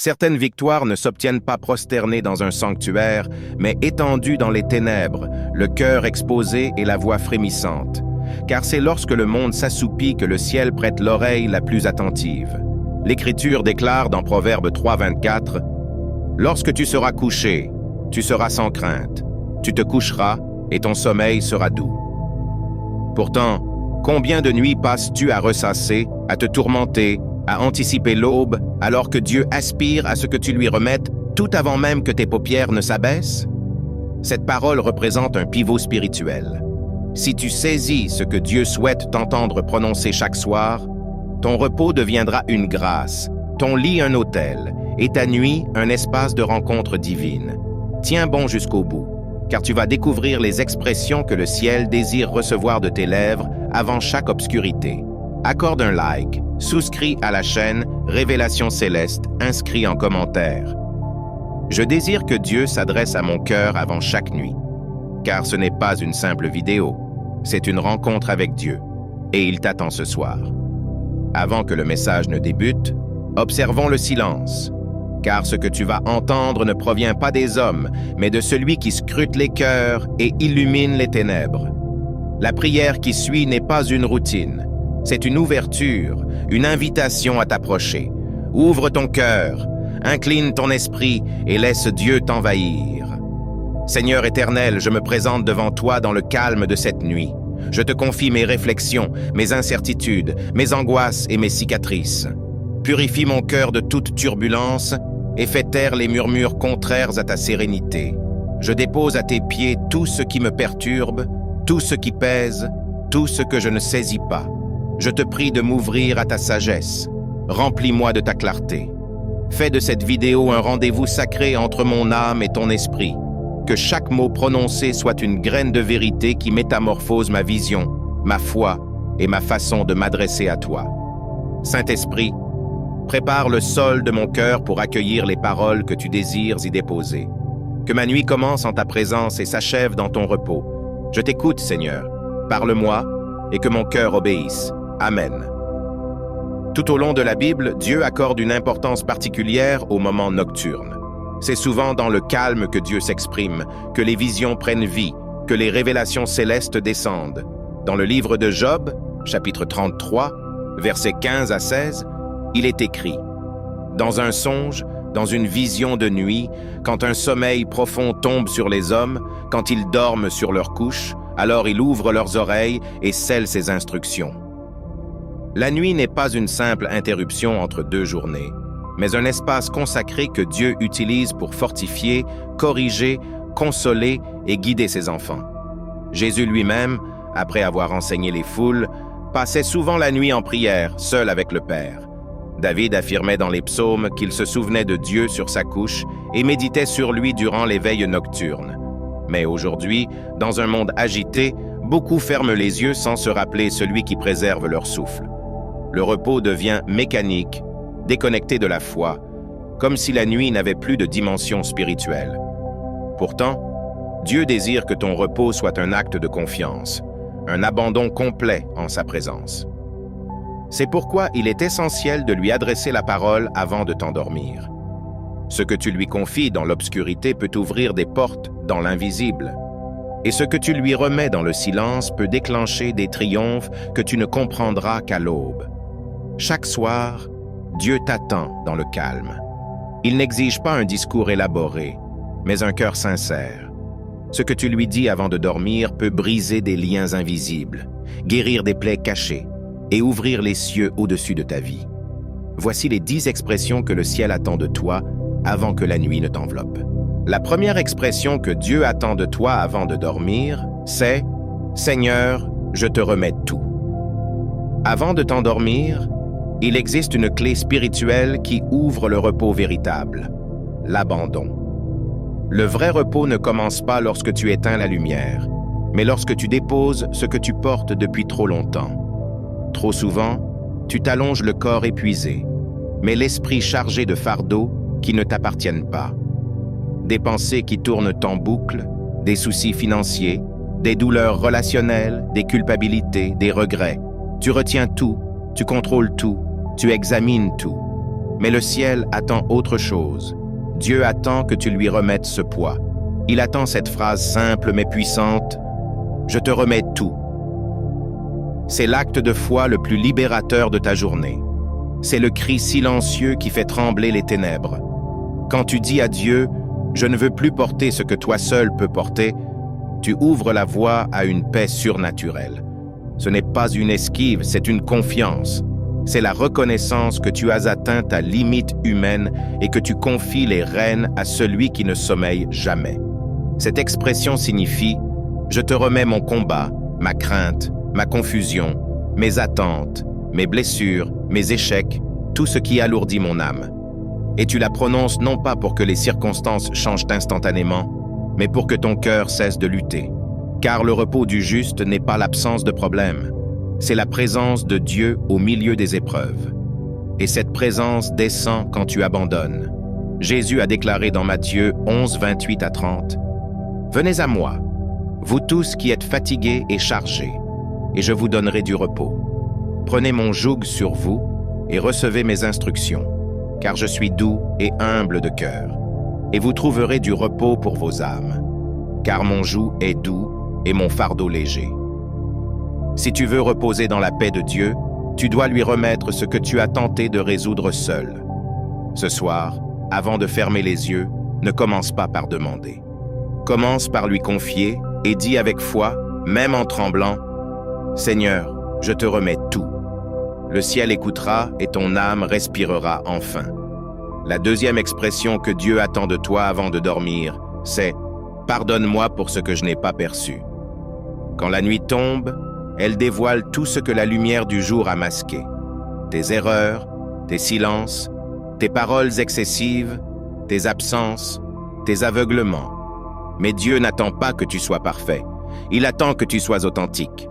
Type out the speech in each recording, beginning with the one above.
Certaines victoires ne s'obtiennent pas prosternées dans un sanctuaire, mais étendues dans les ténèbres, le cœur exposé et la voix frémissante. Car c'est lorsque le monde s'assoupit que le ciel prête l'oreille la plus attentive. L'Écriture déclare dans Proverbe 3,24 « Lorsque tu seras couché, tu seras sans crainte. Tu te coucheras et ton sommeil sera doux. » Pourtant, combien de nuits passes-tu à ressasser, à te tourmenter, à anticiper l'aube, alors que Dieu aspire à ce que tu lui remettes tout avant même que tes paupières ne s'abaissent? Cette parole représente un pivot spirituel. Si tu saisis ce que Dieu souhaite t'entendre prononcer chaque soir, ton repos deviendra une grâce, ton lit un autel, et ta nuit un espace de rencontre divine. Tiens bon jusqu'au bout, car tu vas découvrir les expressions que le ciel désire recevoir de tes lèvres avant chaque obscurité. Accorde un like, souscris à la chaîne Révélation Céleste, inscrit en commentaire. Je désire que Dieu s'adresse à mon cœur avant chaque nuit, car ce n'est pas une simple vidéo, c'est une rencontre avec Dieu, et il t'attend ce soir. Avant que le message ne débute, observons le silence, car ce que tu vas entendre ne provient pas des hommes, mais de celui qui scrute les cœurs et illumine les ténèbres. La prière qui suit n'est pas une routine, c'est une ouverture, une invitation à t'approcher. Ouvre ton cœur, incline ton esprit et laisse Dieu t'envahir. Seigneur éternel, je me présente devant toi dans le calme de cette nuit. Je te confie mes réflexions, mes incertitudes, mes angoisses et mes cicatrices. Purifie mon cœur de toute turbulence et fais taire les murmures contraires à ta sérénité. Je dépose à tes pieds tout ce qui me perturbe, tout ce qui pèse, tout ce que je ne saisis pas. Je te prie de m'ouvrir à ta sagesse. Remplis-moi de ta clarté. Fais de cette vidéo un rendez-vous sacré entre mon âme et ton esprit. Que chaque mot prononcé soit une graine de vérité qui métamorphose ma vision, ma foi et ma façon de m'adresser à toi. Saint-Esprit, prépare le sol de mon cœur pour accueillir les paroles que tu désires y déposer. Que ma nuit commence en ta présence et s'achève dans ton repos. Je t'écoute, Seigneur. Parle-moi et que mon cœur obéisse. Amen. Tout au long de la Bible, Dieu accorde une importance particulière aux moments nocturnes. C'est souvent dans le calme que Dieu s'exprime, que les visions prennent vie, que les révélations célestes descendent. Dans le livre de Job, chapitre 33, versets 15 à 16, il est écrit « Dans un songe, dans une vision de nuit, quand un sommeil profond tombe sur les hommes, quand ils dorment sur leur couche, alors il ouvre leurs oreilles et scelle ses instructions. » La nuit n'est pas une simple interruption entre deux journées, mais un espace consacré que Dieu utilise pour fortifier, corriger, consoler et guider ses enfants. Jésus lui-même, après avoir enseigné les foules, passait souvent la nuit en prière, seul avec le Père. David affirmait dans les psaumes qu'il se souvenait de Dieu sur sa couche et méditait sur lui durant les veilles nocturnes. Mais aujourd'hui, dans un monde agité, beaucoup ferment les yeux sans se rappeler celui qui préserve leur souffle. Le repos devient mécanique, déconnecté de la foi, comme si la nuit n'avait plus de dimension spirituelle. Pourtant, Dieu désire que ton repos soit un acte de confiance, un abandon complet en sa présence. C'est pourquoi il est essentiel de lui adresser la parole avant de t'endormir. Ce que tu lui confies dans l'obscurité peut ouvrir des portes dans l'invisible, et ce que tu lui remets dans le silence peut déclencher des triomphes que tu ne comprendras qu'à l'aube. Chaque soir, Dieu t'attend dans le calme. Il n'exige pas un discours élaboré, mais un cœur sincère. Ce que tu lui dis avant de dormir peut briser des liens invisibles, guérir des plaies cachées et ouvrir les cieux au-dessus de ta vie. Voici les 10 expressions que le ciel attend de toi avant que la nuit ne t'enveloppe. La première expression que Dieu attend de toi avant de dormir, c'est « Seigneur, je te remets tout ». Avant de t'endormir, il existe une clé spirituelle qui ouvre le repos véritable, l'abandon. Le vrai repos ne commence pas lorsque tu éteins la lumière, mais lorsque tu déposes ce que tu portes depuis trop longtemps. Trop souvent, tu t'allonges le corps épuisé, mais l'esprit chargé de fardeaux qui ne t'appartiennent pas. Des pensées qui tournent en boucle, des soucis financiers, des douleurs relationnelles, des culpabilités, des regrets. Tu retiens tout, tu contrôles tout, tu examines tout. Mais le ciel attend autre chose. Dieu attend que tu lui remettes ce poids. Il attend cette phrase simple mais puissante: « Je te remets tout ». C'est l'acte de foi le plus libérateur de ta journée. C'est le cri silencieux qui fait trembler les ténèbres. Quand tu dis à Dieu « Je ne veux plus porter ce que toi seul peux porter », tu ouvres la voie à une paix surnaturelle. Ce n'est pas une esquive, c'est une confiance. C'est la reconnaissance que tu as atteint ta limite humaine et que tu confies les rênes à celui qui ne sommeille jamais. Cette expression signifie « Je te remets mon combat, ma crainte, ma confusion, mes attentes, mes blessures, mes échecs, tout ce qui alourdit mon âme. » Et tu la prononces non pas pour que les circonstances changent instantanément, mais pour que ton cœur cesse de lutter. Car le repos du juste n'est pas l'absence de problèmes, c'est la présence de Dieu au milieu des épreuves. Et cette présence descend quand tu abandonnes. Jésus a déclaré dans Matthieu 11, 28 à 30, « Venez à moi, vous tous qui êtes fatigués et chargés, et je vous donnerai du repos. Prenez mon joug sur vous et recevez mes instructions, car je suis doux et humble de cœur, et vous trouverez du repos pour vos âmes, car mon joug est doux et mon fardeau léger. » Si tu veux reposer dans la paix de Dieu, tu dois lui remettre ce que tu as tenté de résoudre seul. Ce soir, avant de fermer les yeux, ne commence pas par demander. Commence par lui confier et dis avec foi, même en tremblant, « Seigneur, je te remets tout. » Le ciel écoutera et ton âme respirera enfin. La deuxième expression que Dieu attend de toi avant de dormir, c'est « Pardonne-moi pour ce que je n'ai pas perçu. » Quand la nuit tombe, elle dévoile tout ce que la lumière du jour a masqué. Tes erreurs, tes silences, tes paroles excessives, tes absences, tes aveuglements. Mais Dieu n'attend pas que tu sois parfait. Il attend que tu sois authentique.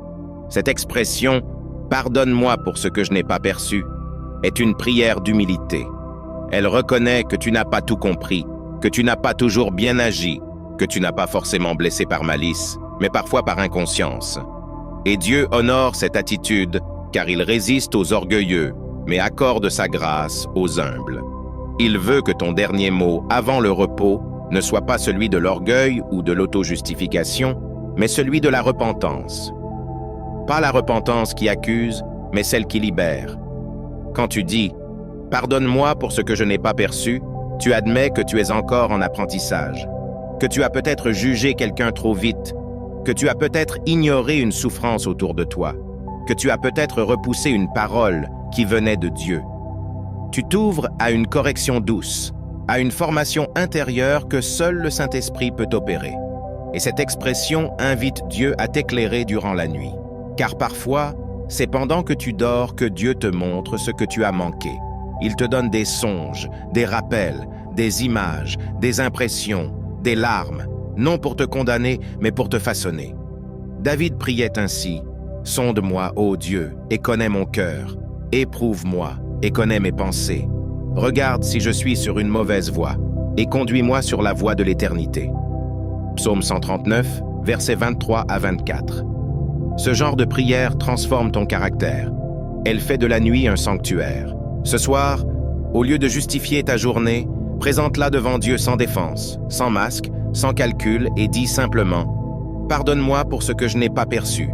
Cette expression « Pardonne-moi pour ce que je n'ai pas perçu » est une prière d'humilité. Elle reconnaît que tu n'as pas tout compris, que tu n'as pas toujours bien agi, que tu n'as pas forcément blessé par malice, mais parfois par inconscience. Et Dieu honore cette attitude, car il résiste aux orgueilleux, mais accorde sa grâce aux humbles. Il veut que ton dernier mot avant le repos ne soit pas celui de l'orgueil ou de l'auto-justification, mais celui de la repentance. Pas la repentance qui accuse, mais celle qui libère. Quand tu dis « Pardonne-moi pour ce que je n'ai pas perçu », tu admets que tu es encore en apprentissage, que tu as peut-être jugé quelqu'un trop vite, que tu as peut-être ignoré une souffrance autour de toi, que tu as peut-être repoussé une parole qui venait de Dieu. Tu t'ouvres à une correction douce, à une formation intérieure que seul le Saint-Esprit peut opérer. Et cette expression invite Dieu à t'éclairer durant la nuit. Car parfois, c'est pendant que tu dors que Dieu te montre ce que tu as manqué. Il te donne des songes, des rappels, des images, des impressions, des larmes, non pour te condamner, mais pour te façonner. David priait ainsi, « Sonde-moi, ô Dieu, et connais mon cœur. Éprouve-moi, et connais mes pensées. Regarde si je suis sur une mauvaise voie, et conduis-moi sur la voie de l'éternité. » Psaume 139, versets 23 à 24. Ce genre de prière transforme ton caractère. Elle fait de la nuit un sanctuaire. Ce soir, au lieu de justifier ta journée, présente-la devant Dieu sans défense, sans masque, sans calcul et dis simplement « Pardonne-moi pour ce que je n'ai pas perçu. »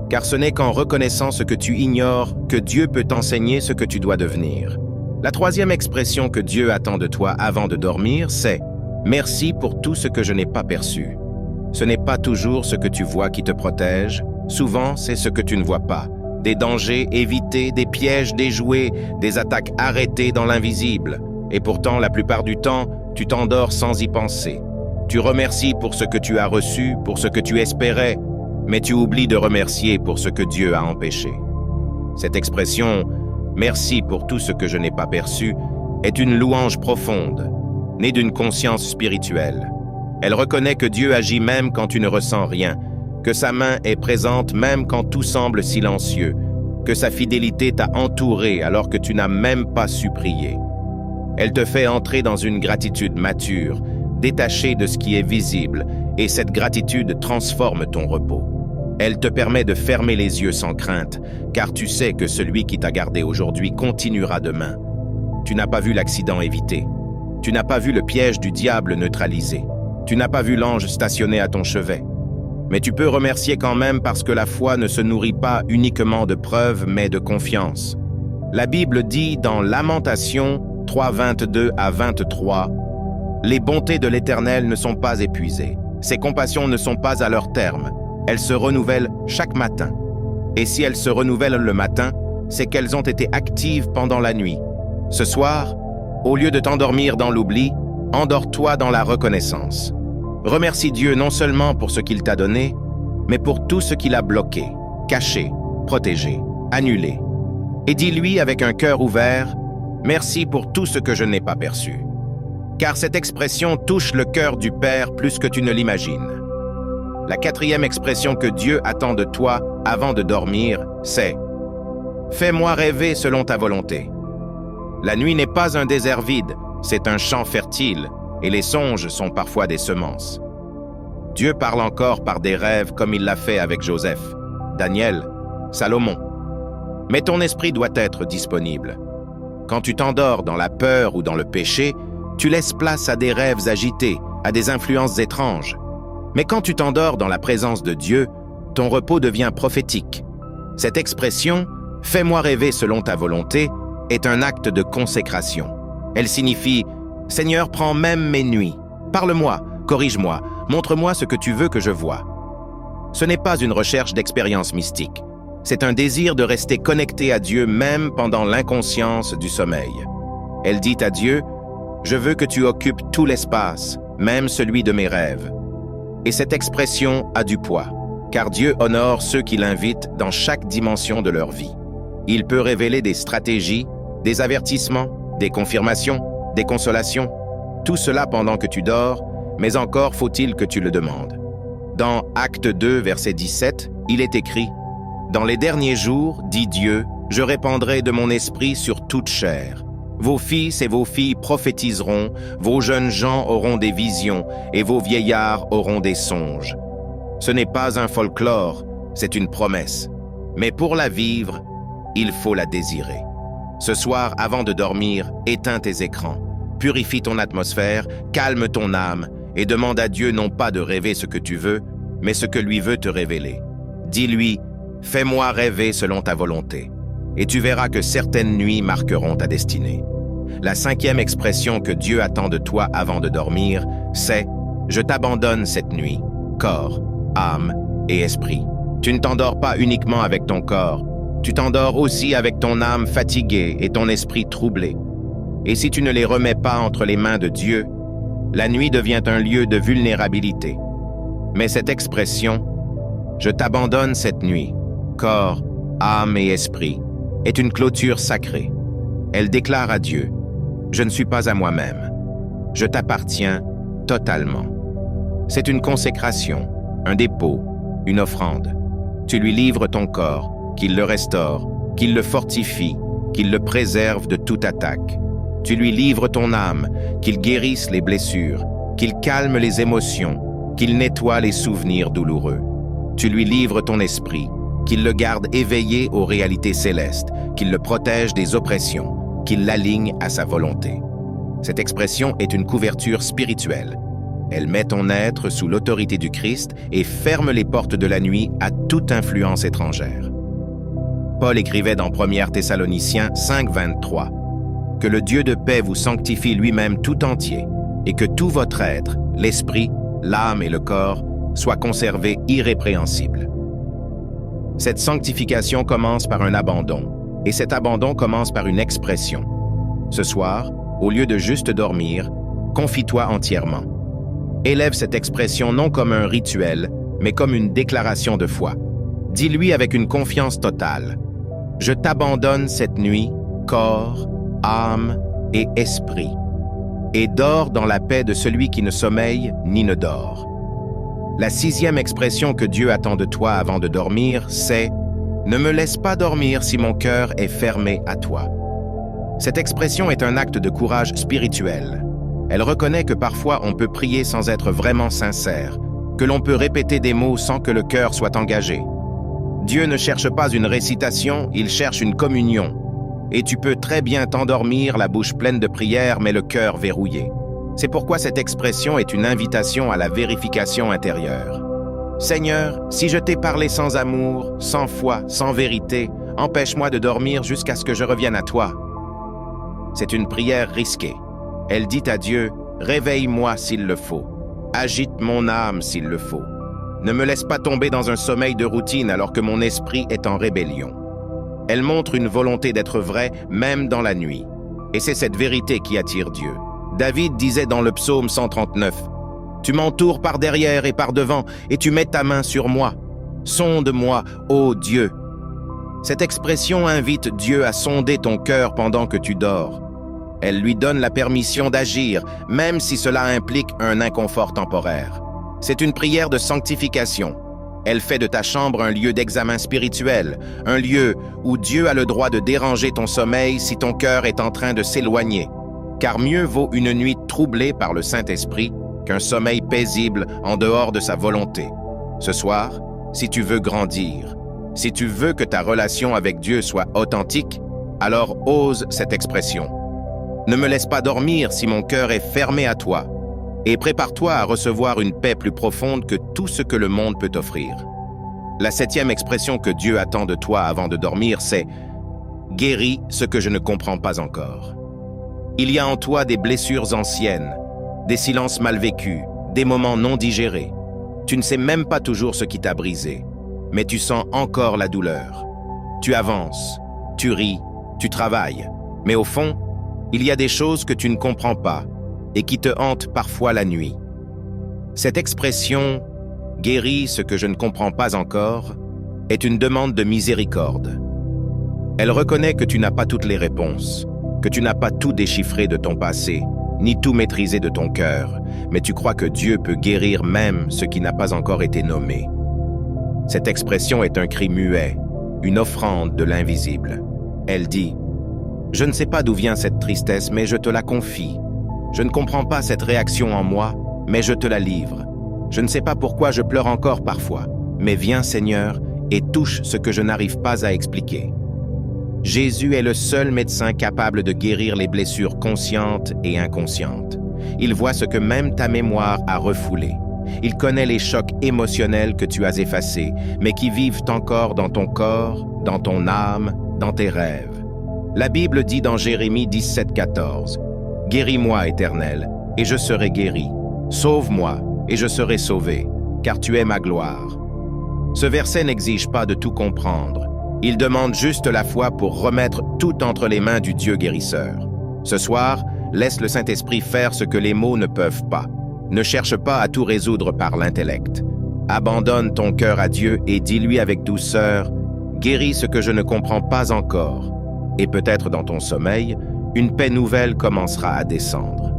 Car ce n'est qu'en reconnaissant ce que tu ignores que Dieu peut t'enseigner ce que tu dois devenir. La troisième expression que Dieu attend de toi avant de dormir, c'est « Merci pour tout ce que je n'ai pas perçu. » Ce n'est pas toujours ce que tu vois qui te protège, souvent c'est ce que tu ne vois pas. Des dangers évités, des pièges déjoués, des attaques arrêtées dans l'invisible. Et pourtant, la plupart du temps, tu t'endors sans y penser. Tu remercies pour ce que tu as reçu, pour ce que tu espérais, mais tu oublies de remercier pour ce que Dieu a empêché. Cette expression « merci pour tout ce que je n'ai pas perçu » est une louange profonde, née d'une conscience spirituelle. Elle reconnaît que Dieu agit même quand tu ne ressens rien, que sa main est présente même quand tout semble silencieux, que sa fidélité t'a entouré alors que tu n'as même pas su prier. Elle te fait entrer dans une gratitude mature, détachée de ce qui est visible, et cette gratitude transforme ton repos. Elle te permet de fermer les yeux sans crainte, car tu sais que celui qui t'a gardé aujourd'hui continuera demain. Tu n'as pas vu l'accident évité. Tu n'as pas vu le piège du diable neutralisé. Tu n'as pas vu l'ange stationné à ton chevet. Mais tu peux remercier quand même parce que la foi ne se nourrit pas uniquement de preuves, mais de confiance. La Bible dit dans Lamentations 3, 22 à 23, « Les bontés de l'Éternel ne sont pas épuisées. Ses compassions ne sont pas à leur terme. Elles se renouvellent chaque matin. Et si elles se renouvellent le matin, c'est qu'elles ont été actives pendant la nuit. Ce soir, au lieu de t'endormir dans l'oubli, endors-toi dans la reconnaissance. Remercie Dieu non seulement pour ce qu'il t'a donné, mais pour tout ce qu'il a bloqué, caché, protégé, annulé. Et dis-lui avec un cœur ouvert, « Merci pour tout ce que je n'ai pas perçu. » Car cette expression touche le cœur du Père plus que tu ne l'imagines. La quatrième expression que Dieu attend de toi avant de dormir, c'est « Fais-moi rêver selon ta volonté. » La nuit n'est pas un désert vide, c'est un champ fertile, et les songes sont parfois des semences. Dieu parle encore par des rêves comme il l'a fait avec Joseph, Daniel, Salomon. Mais ton esprit doit être disponible. Quand tu t'endors dans la peur ou dans le péché, tu laisses place à des rêves agités, à des influences étranges. Mais quand tu t'endors dans la présence de Dieu, ton repos devient prophétique. Cette expression « Fais-moi rêver selon ta volonté » est un acte de consécration. Elle signifie « Seigneur, prends même mes nuits. Parle-moi, corrige-moi, montre-moi ce que tu veux que je voie. » Ce n'est pas une recherche d'expérience mystique. C'est un désir de rester connecté à Dieu même pendant l'inconscience du sommeil. Elle dit à Dieu « Je veux que tu occupes tout l'espace, même celui de mes rêves. » Et cette expression a du poids, car Dieu honore ceux qui l'invitent dans chaque dimension de leur vie. Il peut révéler des stratégies, des avertissements, des confirmations, des consolations, tout cela pendant que tu dors, mais encore faut-il que tu le demandes. Dans Acte 2, verset 17, il est écrit « Dans les derniers jours, dit Dieu, je répandrai de mon esprit sur toute chair. Vos fils et vos filles prophétiseront, vos jeunes gens auront des visions, et vos vieillards auront des songes. » Ce n'est pas un folklore, c'est une promesse. Mais pour la vivre, il faut la désirer. Ce soir, avant de dormir, éteins tes écrans, purifie ton atmosphère, calme ton âme et demande à Dieu non pas de rêver ce que tu veux, mais ce que lui veut te révéler. Dis-lui, « Fais-moi rêver selon ta volonté » et tu verras que certaines nuits marqueront ta destinée. La cinquième expression que Dieu attend de toi avant de dormir, c'est « Je t'abandonne cette nuit, corps, âme et esprit. » Tu ne t'endors pas uniquement avec ton corps, tu t'endors aussi avec ton âme fatiguée et ton esprit troublé. Et si tu ne les remets pas entre les mains de Dieu, la nuit devient un lieu de vulnérabilité. Mais cette expression, « Je t'abandonne cette nuit, corps, âme et esprit », est une clôture sacrée. Elle déclare à Dieu, « Je ne suis pas à moi-même. Je t'appartiens totalement. » C'est une consécration, un dépôt, une offrande. Tu lui livres ton corps, qu'il le restaure, qu'il le fortifie, qu'il le préserve de toute attaque. Tu lui livres ton âme, qu'il guérisse les blessures, qu'il calme les émotions, qu'il nettoie les souvenirs douloureux. Tu lui livres ton esprit, qu'il le garde éveillé aux réalités célestes, qu'il le protège des oppressions, qu'il l'aligne à sa volonté. Cette expression est une couverture spirituelle. Elle met ton être sous l'autorité du Christ et ferme les portes de la nuit à toute influence étrangère. Paul écrivait dans 1 Thessaloniciens 5, 23 « Que le Dieu de paix vous sanctifie lui-même tout entier et que tout votre être, l'esprit, l'âme et le corps, soient conservés irrépréhensibles. » Cette sanctification commence par un abandon, et cet abandon commence par une expression. Ce soir, au lieu de juste dormir, confie-toi entièrement. Élève cette expression non comme un rituel, mais comme une déclaration de foi. Dis-lui avec une confiance totale, « Je t'abandonne cette nuit, corps, âme et esprit, et dors dans la paix de celui qui ne sommeille ni ne dort. » La sixième expression que Dieu attend de toi avant de dormir, c'est « Ne me laisse pas dormir si mon cœur est fermé à toi. » Cette expression est un acte de courage spirituel. Elle reconnaît que parfois on peut prier sans être vraiment sincère, que l'on peut répéter des mots sans que le cœur soit engagé. Dieu ne cherche pas une récitation, il cherche une communion. et tu peux très bien t'endormir, la bouche pleine de prières, mais le cœur verrouillé. C'est pourquoi cette expression est une invitation à la vérification intérieure. Seigneur, si je t'ai parlé sans amour, sans foi, sans vérité, empêche-moi de dormir jusqu'à ce que je revienne à toi. C'est une prière risquée. Elle dit à Dieu, réveille-moi s'il le faut. Agite mon âme s'il le faut. Ne me laisse pas tomber dans un sommeil de routine alors que mon esprit est en rébellion. Elle montre une volonté d'être vraie même dans la nuit. Et c'est cette vérité qui attire Dieu. David disait dans le psaume 139, « Tu m'entoures par derrière et par devant, et tu mets ta main sur moi. Sonde-moi, ô Dieu. » Cette expression invite Dieu à sonder ton cœur pendant que tu dors. Elle lui donne la permission d'agir, même si cela implique un inconfort temporaire. C'est une prière de sanctification. Elle fait de ta chambre un lieu d'examen spirituel, un lieu où Dieu a le droit de déranger ton sommeil si ton cœur est en train de s'éloigner. Car mieux vaut une nuit troublée par le Saint-Esprit qu'un sommeil paisible en dehors de sa volonté. Ce soir, si tu veux grandir, si tu veux que ta relation avec Dieu soit authentique, alors ose cette expression. Ne me laisse pas dormir si mon cœur est fermé à toi, et prépare-toi à recevoir une paix plus profonde que tout ce que le monde peut t'offrir. La 7e expression que Dieu attend de toi avant de dormir, c'est « Guéris ce que je ne comprends pas encore ». Il y a en toi des blessures anciennes, des silences mal vécus, des moments non digérés. Tu ne sais même pas toujours ce qui t'a brisé, mais tu sens encore la douleur. Tu avances, tu ris, tu travailles, mais au fond, il y a des choses que tu ne comprends pas et qui te hantent parfois la nuit. Cette expression « guéris ce que je ne comprends pas encore » est une demande de miséricorde. Elle reconnaît que tu n'as pas toutes les réponses, que tu n'as pas tout déchiffré de ton passé, ni tout maîtrisé de ton cœur, mais tu crois que Dieu peut guérir même ce qui n'a pas encore été nommé. Cette expression est un cri muet, une offrande de l'invisible. Elle dit « Je ne sais pas d'où vient cette tristesse, mais je te la confie. Je ne comprends pas cette réaction en moi, mais je te la livre. Je ne sais pas pourquoi je pleure encore parfois, mais viens Seigneur et touche ce que je n'arrive pas à expliquer. » Jésus est le seul médecin capable de guérir les blessures conscientes et inconscientes. Il voit ce que même ta mémoire a refoulé. Il connaît les chocs émotionnels que tu as effacés, mais qui vivent encore dans ton corps, dans ton âme, dans tes rêves. La Bible dit dans Jérémie 17,14 « Guéris-moi, Éternel, et je serai guéri. Sauve-moi, et je serai sauvé, car tu es ma gloire. » Ce verset n'exige pas de tout comprendre. Il demande juste la foi pour remettre tout entre les mains du Dieu guérisseur. Ce soir, laisse le Saint-Esprit faire ce que les mots ne peuvent pas. Ne cherche pas à tout résoudre par l'intellect. Abandonne ton cœur à Dieu et dis-lui avec douceur « Guéris ce que je ne comprends pas encore ». Et peut-être dans ton sommeil, une paix nouvelle commencera à descendre.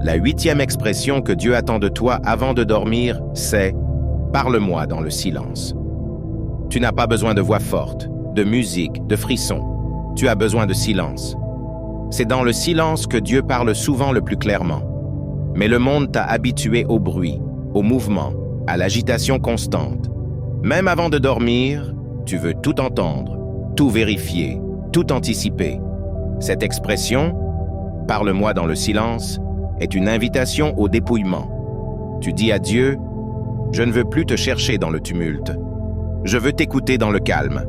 La 8e expression que Dieu attend de toi avant de dormir, c'est « Parle-moi dans le silence ». Tu n'as pas besoin de voix forte, de musique, de frissons. Tu as besoin de silence. C'est dans le silence que Dieu parle souvent le plus clairement. Mais le monde t'a habitué au bruit, au mouvement, à l'agitation constante. Même avant de dormir, tu veux tout entendre, tout vérifier, tout anticiper. Cette expression, « Parle-moi dans le silence », est une invitation au dépouillement. Tu dis à Dieu, « Je ne veux plus te chercher dans le tumulte. Je veux t'écouter dans le calme. »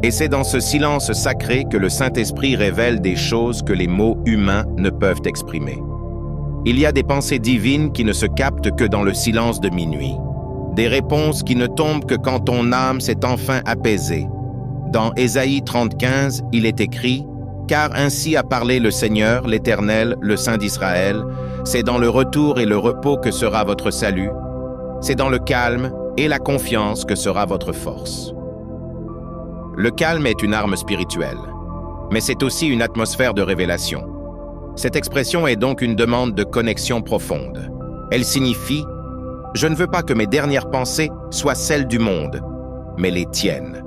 Et c'est dans ce silence sacré que le Saint-Esprit révèle des choses que les mots humains ne peuvent exprimer. Il y a des pensées divines qui ne se captent que dans le silence de minuit. Des réponses qui ne tombent que quand ton âme s'est enfin apaisée. Dans Ésaïe 30,15, il est écrit « Car ainsi a parlé le Seigneur, l'Éternel, le Saint d'Israël, c'est dans le retour et le repos que sera votre salut, c'est dans le calme et la confiance que sera votre force. » Le calme est une arme spirituelle, mais c'est aussi une atmosphère de révélation. Cette expression est donc une demande de connexion profonde. Elle signifie « Je ne veux pas que mes dernières pensées soient celles du monde, mais les tiennes. »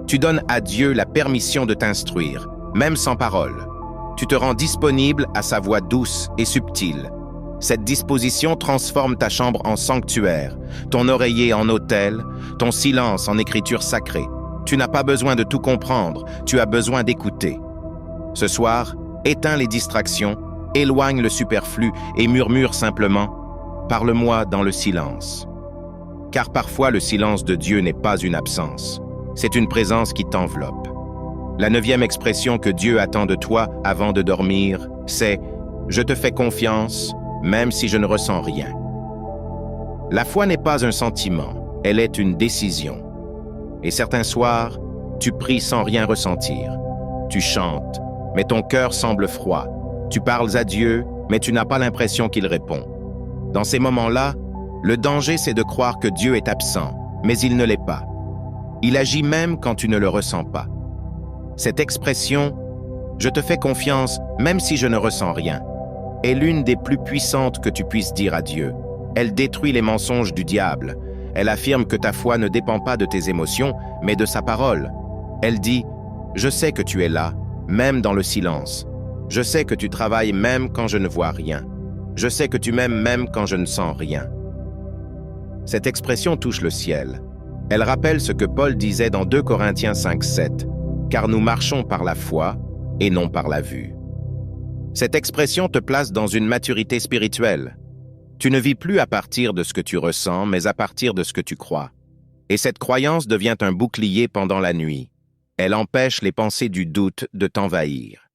Tu donnes à Dieu la permission de t'instruire, même sans parole. Tu te rends disponible à sa voix douce et subtile. Cette disposition transforme ta chambre en sanctuaire, ton oreiller en autel, ton silence en écriture sacrée. Tu n'as pas besoin de tout comprendre, tu as besoin d'écouter. Ce soir, éteins les distractions, éloigne le superflu et murmure simplement « Parle-moi dans le silence ». Car parfois le silence de Dieu n'est pas une absence, c'est une présence qui t'enveloppe. La 9e expression que Dieu attend de toi avant de dormir, c'est « Je te fais confiance, même si je ne ressens rien ». La foi n'est pas un sentiment, elle est une décision. Et certains soirs, tu pries sans rien ressentir. Tu chantes, mais ton cœur semble froid. Tu parles à Dieu, mais tu n'as pas l'impression qu'il répond. Dans ces moments-là, le danger, c'est de croire que Dieu est absent, mais il ne l'est pas. Il agit même quand tu ne le ressens pas. Cette expression « Je te fais confiance, même si je ne ressens rien » est l'une des plus puissantes que tu puisses dire à Dieu. Elle détruit les mensonges du diable. Elle affirme que ta foi ne dépend pas de tes émotions, mais de sa parole. Elle dit « Je sais que tu es là, même dans le silence. Je sais que tu travailles même quand je ne vois rien. Je sais que tu m'aimes même quand je ne sens rien. » Cette expression touche le ciel. Elle rappelle ce que Paul disait dans 2 Corinthiens 5:7, « Car nous marchons par la foi et non par la vue. » Cette expression te place dans une maturité spirituelle. Tu ne vis plus à partir de ce que tu ressens, mais à partir de ce que tu crois. Et cette croyance devient un bouclier pendant la nuit. Elle empêche les pensées du doute de t'envahir.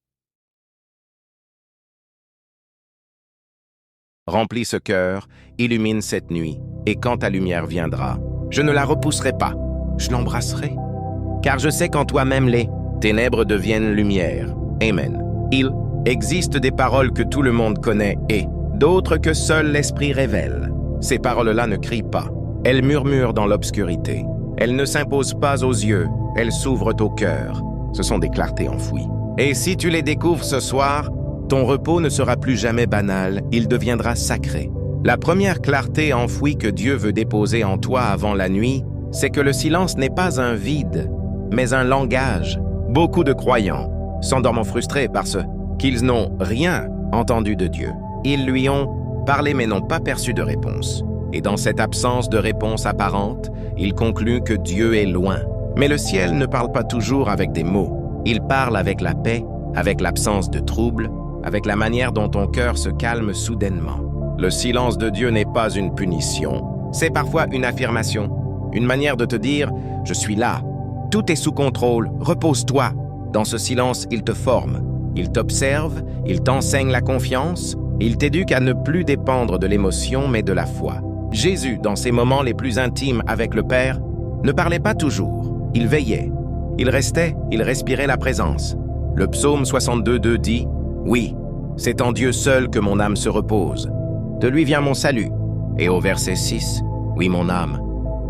Remplis ce cœur, illumine cette nuit, et quand ta lumière viendra, je ne la repousserai pas, je l'embrasserai. Car je sais qu'en toi-même les ténèbres deviennent lumière. Amen. Il existe des paroles que tout le monde connaît et d'autres que seul l'Esprit révèle. Ces paroles-là ne crient pas. Elles murmurent dans l'obscurité. Elles ne s'imposent pas aux yeux. Elles s'ouvrent au cœur. Ce sont des clartés enfouies. Et si tu les découvres ce soir, ton repos ne sera plus jamais banal, il deviendra sacré. La première clarté enfouie que Dieu veut déposer en toi avant la nuit, c'est que le silence n'est pas un vide, mais un langage. Beaucoup de croyants s'endorment frustrés parce qu'ils n'ont rien entendu de Dieu. Ils lui ont parlé mais n'ont pas perçu de réponse. Et dans cette absence de réponse apparente, ils concluent que Dieu est loin. Mais le ciel ne parle pas toujours avec des mots. Il parle avec la paix, avec l'absence de trouble, avec la manière dont ton cœur se calme soudainement. Le silence de Dieu n'est pas une punition. C'est parfois une affirmation, une manière de te dire « Je suis là, tout est sous contrôle, repose-toi ». Dans ce silence, il te forme, il t'observe, il t'enseigne la confiance, il t'éduque à ne plus dépendre de l'émotion mais de la foi. Jésus, dans ses moments les plus intimes avec le Père, ne parlait pas toujours, il veillait. Il restait, il respirait la présence. Le psaume 62:2 dit « Oui, c'est en Dieu seul que mon âme se repose. De lui vient mon salut. » Et au verset 6, « Oui, mon âme,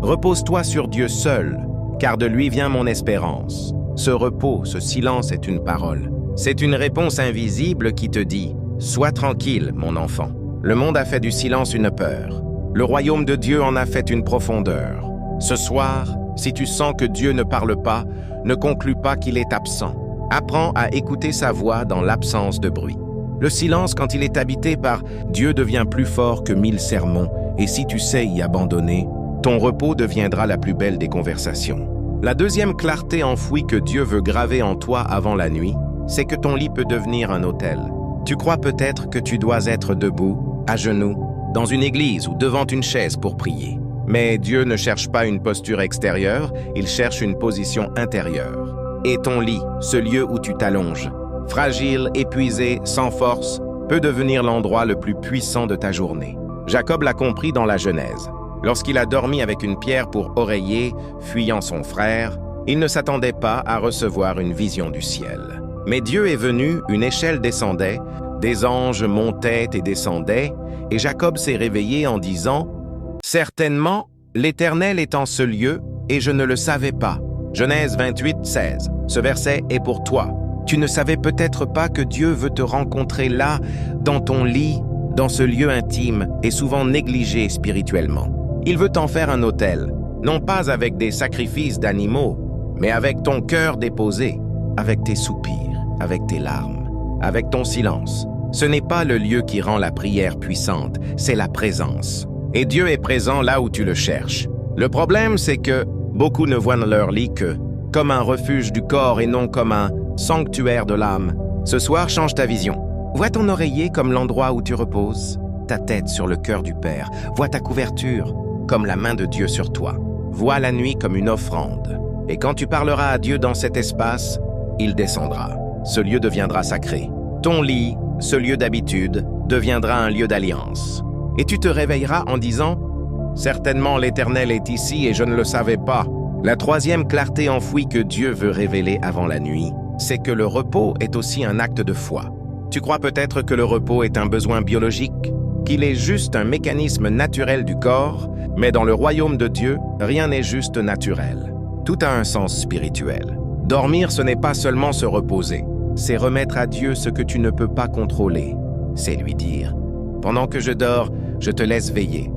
repose-toi sur Dieu seul, car de lui vient mon espérance. » Ce repos, ce silence est une parole. C'est une réponse invisible qui te dit « Sois tranquille, mon enfant. » Le monde a fait du silence une peur. Le royaume de Dieu en a fait une profondeur. Ce soir, si tu sens que Dieu ne parle pas, ne conclus pas qu'il est absent. Apprends à écouter sa voix dans l'absence de bruit. Le silence, quand il est habité par Dieu, devient plus fort que 1000 sermons, et si tu sais y abandonner, ton repos deviendra la plus belle des conversations. La deuxième clarté enfouie que Dieu veut graver en toi avant la nuit, c'est que ton lit peut devenir un autel. Tu crois peut-être que tu dois être debout, à genoux, dans une église ou devant une chaise pour prier. Mais Dieu ne cherche pas une posture extérieure, il cherche une position intérieure. Et ton lit, ce lieu où tu t'allonges, fragile, épuisé, sans force, peut devenir l'endroit le plus puissant de ta journée. Jacob l'a compris dans la Genèse. Lorsqu'il a dormi avec une pierre pour oreiller, fuyant son frère, il ne s'attendait pas à recevoir une vision du ciel. Mais Dieu est venu, une échelle descendait, des anges montaient et descendaient, et Jacob s'est réveillé en disant « Certainement, l'Éternel est en ce lieu, et je ne le savais pas. » Genèse 28:16. Ce verset est pour toi. Tu ne savais peut-être pas que Dieu veut te rencontrer là, dans ton lit, dans ce lieu intime et souvent négligé spirituellement. Il veut t'en faire un autel, non pas avec des sacrifices d'animaux, mais avec ton cœur déposé, avec tes soupirs, avec tes larmes, avec ton silence. Ce n'est pas le lieu qui rend la prière puissante, c'est la présence. Et Dieu est présent là où tu le cherches. Le problème, c'est que beaucoup ne voient dans leur lit que comme un refuge du corps et non comme un sanctuaire de l'âme. Ce soir, change ta vision. Vois ton oreiller comme l'endroit où tu reposes, ta tête sur le cœur du Père. Vois ta couverture comme la main de Dieu sur toi. Vois la nuit comme une offrande. Et quand tu parleras à Dieu dans cet espace, il descendra. Ce lieu deviendra sacré. Ton lit, ce lieu d'habitude, deviendra un lieu d'alliance. Et tu te réveilleras en disant « Certainement l'Éternel est ici et je ne le savais pas ». La troisième clarté enfouie que Dieu veut révéler avant la nuit, c'est que le repos est aussi un acte de foi. Tu crois peut-être que le repos est un besoin biologique, qu'il est juste un mécanisme naturel du corps, mais dans le royaume de Dieu, rien n'est juste naturel. Tout a un sens spirituel. Dormir, ce n'est pas seulement se reposer, c'est remettre à Dieu ce que tu ne peux pas contrôler. C'est lui dire « Pendant que je dors, je te laisse veiller ».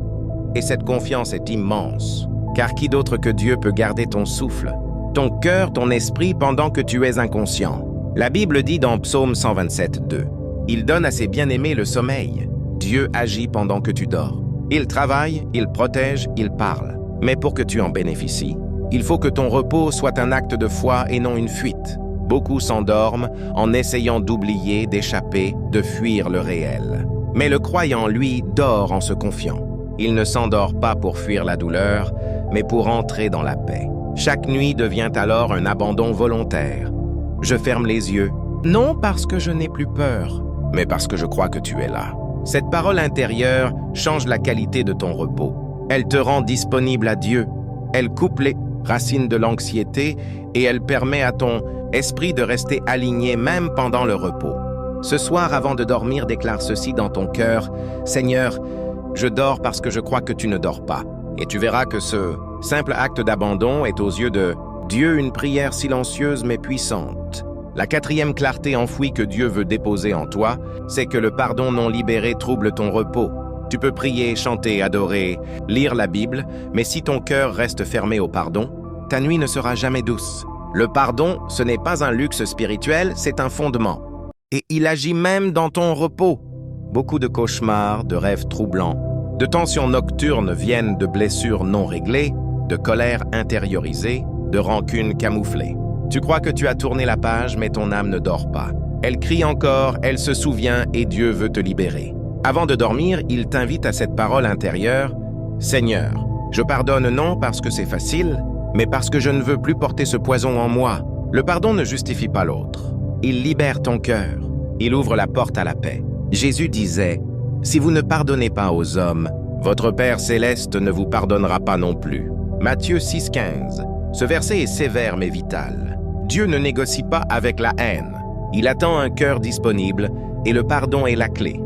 Et cette confiance est immense, car qui d'autre que Dieu peut garder ton souffle, ton cœur, ton esprit pendant que tu es inconscient? La Bible dit dans Psaume 127:2, « Il donne à ses bien-aimés le sommeil. Dieu agit pendant que tu dors. Il travaille, il protège, il parle. Mais pour que tu en bénéficies, il faut que ton repos soit un acte de foi et non une fuite. Beaucoup s'endorment en essayant d'oublier, d'échapper, de fuir le réel. Mais le croyant, lui, dort en se confiant. Il ne s'endort pas pour fuir la douleur, mais pour entrer dans la paix. Chaque nuit devient alors un abandon volontaire. Je ferme les yeux, non parce que je n'ai plus peur, mais parce que je crois que tu es là. Cette parole intérieure change la qualité de ton repos. Elle te rend disponible à Dieu. Elle coupe les racines de l'anxiété et elle permet à ton esprit de rester aligné même pendant le repos. Ce soir, avant de dormir, déclare ceci dans ton cœur. « Seigneur, je dors parce que je crois que tu ne dors pas. » Et tu verras que ce simple acte d'abandon est aux yeux de Dieu une prière silencieuse mais puissante. La quatrième clarté enfouie que Dieu veut déposer en toi, c'est que le pardon non libéré trouble ton repos. Tu peux prier, chanter, adorer, lire la Bible, mais si ton cœur reste fermé au pardon, ta nuit ne sera jamais douce. Le pardon, ce n'est pas un luxe spirituel, c'est un fondement. Et il agit même dans ton repos. Beaucoup de cauchemars, de rêves troublants, de tensions nocturnes viennent de blessures non réglées, de colère intériorisée, de rancune camouflée. Tu crois que tu as tourné la page, mais ton âme ne dort pas. Elle crie encore, elle se souvient et Dieu veut te libérer. Avant de dormir, il t'invite à cette parole intérieure. « Seigneur, je pardonne non parce que c'est facile, mais parce que je ne veux plus porter ce poison en moi. » Le pardon ne justifie pas l'autre. Il libère ton cœur. Il ouvre la porte à la paix. Jésus disait « Si vous ne pardonnez pas aux hommes, votre Père céleste ne vous pardonnera pas non plus. » Matthieu 6,15. Ce verset est sévère mais vital. Dieu ne négocie pas avec la haine. Il attend un cœur disponible et le pardon est la clé.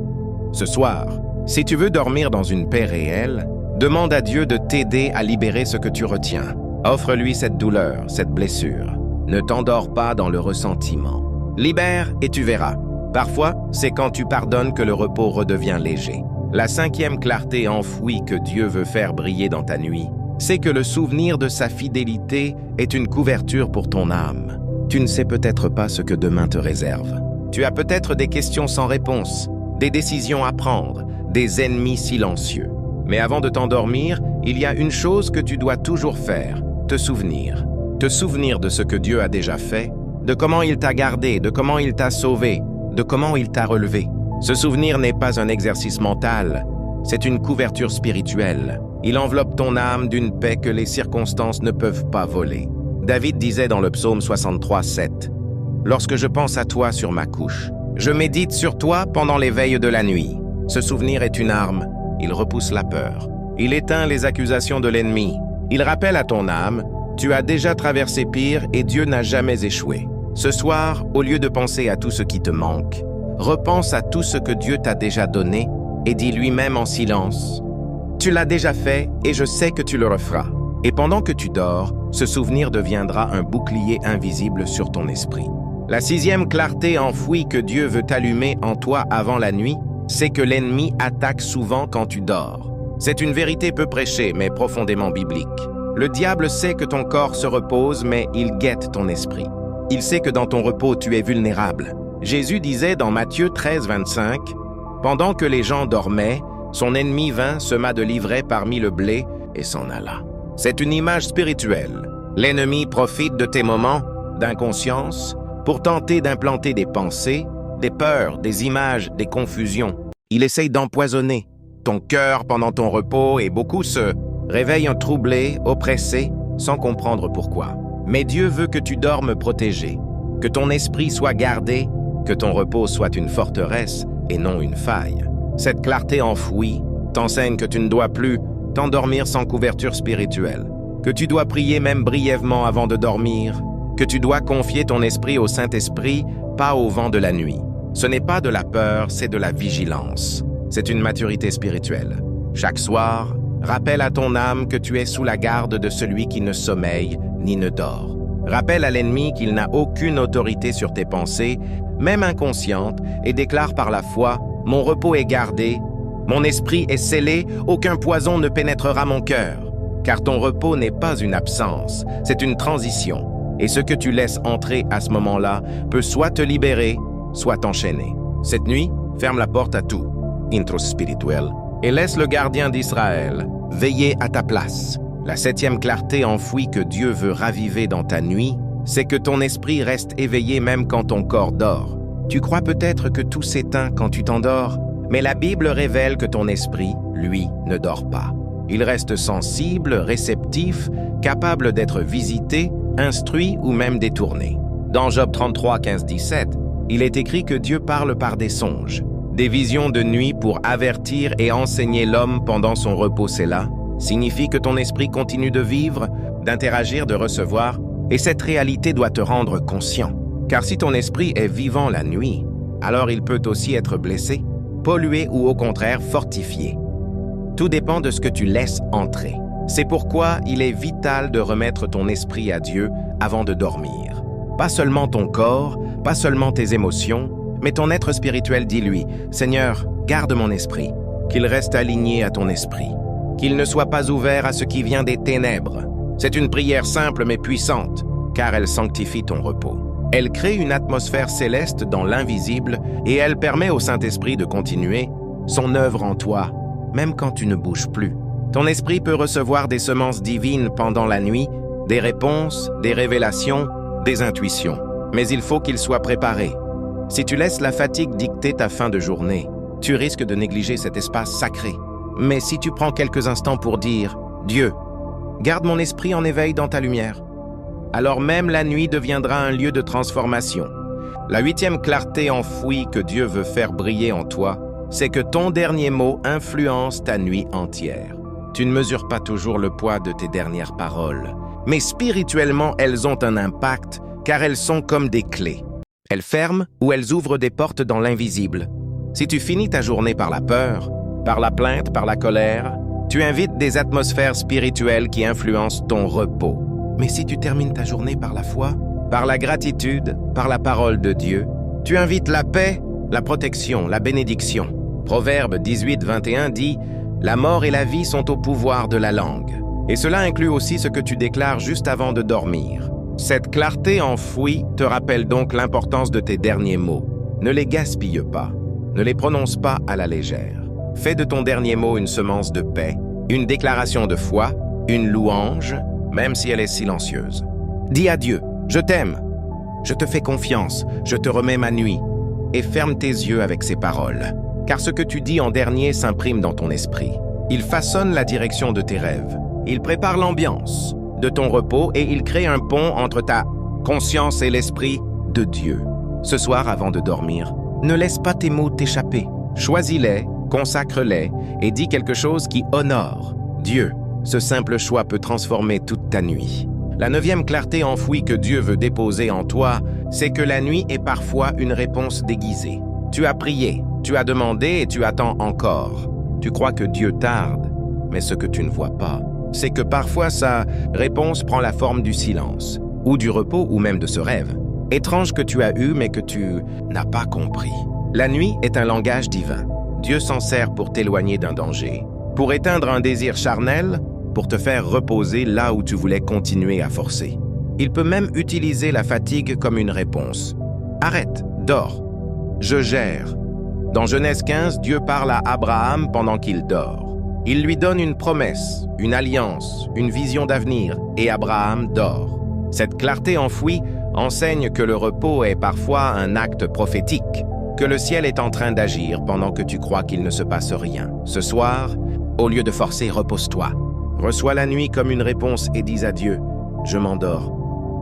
Ce soir, si tu veux dormir dans une paix réelle, demande à Dieu de t'aider à libérer ce que tu retiens. Offre-lui cette douleur, cette blessure. Ne t'endors pas dans le ressentiment. Libère et tu verras. Parfois, c'est quand tu pardonnes que le repos redevient léger. La cinquième clarté enfouie que Dieu veut faire briller dans ta nuit, c'est que le souvenir de sa fidélité est une couverture pour ton âme. Tu ne sais peut-être pas ce que demain te réserve. Tu as peut-être des questions sans réponse, des décisions à prendre, des ennemis silencieux. Mais avant de t'endormir, il y a une chose que tu dois toujours faire, te souvenir. Te souvenir de ce que Dieu a déjà fait, de comment il t'a gardé, de comment il t'a sauvé, de comment il t'a relevé. Ce souvenir n'est pas un exercice mental, c'est une couverture spirituelle. Il enveloppe ton âme d'une paix que les circonstances ne peuvent pas voler. David disait dans le psaume 63:7, « Lorsque je pense à toi sur ma couche, je médite sur toi pendant les veilles de la nuit. » Ce souvenir est une arme, il repousse la peur. Il éteint les accusations de l'ennemi. Il rappelle à ton âme, tu as déjà traversé pire et Dieu n'a jamais échoué. Ce soir, au lieu de penser à tout ce qui te manque, repense à tout ce que Dieu t'a déjà donné et dis lui-même en silence, « Tu l'as déjà fait et je sais que tu le referas. » Et pendant que tu dors, ce souvenir deviendra un bouclier invisible sur ton esprit. La sixième clarté enfouie que Dieu veut allumer en toi avant la nuit, c'est que l'ennemi attaque souvent quand tu dors. C'est une vérité peu prêchée, mais profondément biblique. Le diable sait que ton corps se repose, mais il guette ton esprit. Il sait que dans ton repos, tu es vulnérable. Jésus disait dans Matthieu 13:25, « Pendant que les gens dormaient, son ennemi vint, sema de l'ivraie parmi le blé et s'en alla. » C'est une image spirituelle. L'ennemi profite de tes moments d'inconscience pour tenter d'implanter des pensées, des peurs, des images, des confusions. Il essaye d'empoisonner ton cœur pendant ton repos et beaucoup se réveillent troublés, oppressés, sans comprendre pourquoi. Mais Dieu veut que tu dormes protégé, que ton esprit soit gardé, que ton repos soit une forteresse et non une faille. Cette clarté enfouie t'enseigne que tu ne dois plus t'endormir sans couverture spirituelle, que tu dois prier même brièvement avant de dormir, que tu dois confier ton esprit au Saint-Esprit, pas au vent de la nuit. Ce n'est pas de la peur, c'est de la vigilance. C'est une maturité spirituelle. Chaque soir, rappelle à ton âme que tu es sous la garde de celui qui ne sommeille ni ne dort. Rappelle à l'ennemi qu'il n'a aucune autorité sur tes pensées, même inconscientes, et déclare par la foi « Mon repos est gardé, mon esprit est scellé, aucun poison ne pénétrera mon cœur. » Car ton repos n'est pas une absence, c'est une transition. Et ce que tu laisses entrer à ce moment-là peut soit te libérer, soit t'enchaîner. Cette nuit, ferme la porte à tout, intro spirituel, et laisse le gardien d'Israël veiller à ta place. La 7e clarté enfouie que Dieu veut raviver dans ta nuit, c'est que ton esprit reste éveillé même quand ton corps dort. Tu crois peut-être que tout s'éteint quand tu t'endors, mais la Bible révèle que ton esprit, lui, ne dort pas. Il reste sensible, réceptif, capable d'être visité, instruit ou même détourné. Dans Job 33, 15-17, il est écrit que Dieu parle par des songes, des visions de nuit pour avertir et enseigner l'homme pendant son repos. C'est là, signifie que ton esprit continue de vivre, d'interagir, de recevoir, et cette réalité doit te rendre conscient. Car si ton esprit est vivant la nuit, alors il peut aussi être blessé, pollué ou au contraire fortifié. Tout dépend de ce que tu laisses entrer. C'est pourquoi il est vital de remettre ton esprit à Dieu avant de dormir. Pas seulement ton corps, pas seulement tes émotions, mais ton être spirituel. Dis-lui, « Seigneur, garde mon esprit, qu'il reste aligné à ton esprit, qu'il ne soit pas ouvert à ce qui vient des ténèbres. » C'est une prière simple mais puissante, car elle sanctifie ton repos. Elle crée une atmosphère céleste dans l'invisible et elle permet au Saint-Esprit de continuer son œuvre en toi, même quand tu ne bouges plus. Ton esprit peut recevoir des semences divines pendant la nuit, des réponses, des révélations, des intuitions. Mais il faut qu'il soit préparé. Si tu laisses la fatigue dicter ta fin de journée, tu risques de négliger cet espace sacré. Mais si tu prends quelques instants pour dire « Dieu, garde mon esprit en éveil dans ta lumière », alors même la nuit deviendra un lieu de transformation. La 8e clarté enfouie que Dieu veut faire briller en toi, c'est que ton dernier mot influence ta nuit entière. Tu ne mesures pas toujours le poids de tes dernières paroles, mais spirituellement, elles ont un impact car elles sont comme des clés. Elles ferment ou elles ouvrent des portes dans l'invisible. Si tu finis ta journée par la peur, par la plainte, par la colère, tu invites des atmosphères spirituelles qui influencent ton repos. Mais si tu termines ta journée par la foi, par la gratitude, par la parole de Dieu, tu invites la paix, la protection, la bénédiction. Proverbe 18, 21 dit « La mort et la vie sont au pouvoir de la langue ». Et cela inclut aussi ce que tu déclares juste avant de dormir. Cette clarté enfouie te rappelle donc l'importance de tes derniers mots. Ne les gaspille pas, ne les prononce pas à la légère. Fais de ton dernier mot une semence de paix, une déclaration de foi, une louange, même si elle est silencieuse. Dis à Dieu, je t'aime, je te fais confiance, je te remets ma nuit, et ferme tes yeux avec ces paroles, car ce que tu dis en dernier s'imprime dans ton esprit. Il façonne la direction de tes rêves, il prépare l'ambiance de ton repos et il crée un pont entre ta conscience et l'esprit de Dieu. Ce soir, avant de dormir, ne laisse pas tes mots t'échapper. Choisis-les, consacre-les et dis quelque chose qui honore Dieu. Ce simple choix peut transformer toute ta nuit. La 9e clarté enfouie que Dieu veut déposer en toi, c'est que la nuit est parfois une réponse déguisée. Tu as prié, tu as demandé et tu attends encore. Tu crois que Dieu tarde, mais ce que tu ne vois pas, c'est que parfois sa réponse prend la forme du silence, ou du repos, ou même de ce rêve étrange que tu as eu mais que tu n'as pas compris. La nuit est un langage divin. Dieu s'en sert pour t'éloigner d'un danger, pour éteindre un désir charnel, pour te faire reposer là où tu voulais continuer à forcer. Il peut même utiliser la fatigue comme une réponse. Arrête, dors, je gère. Dans Genèse 15, Dieu parle à Abraham pendant qu'il dort. Il lui donne une promesse, une alliance, une vision d'avenir, et Abraham dort. Cette clarté enfouie enseigne que le repos est parfois un acte prophétique, que le ciel est en train d'agir pendant que tu crois qu'il ne se passe rien. Ce soir, au lieu de forcer, repose-toi. Reçois la nuit comme une réponse et dis à Dieu, « Je m'endors. »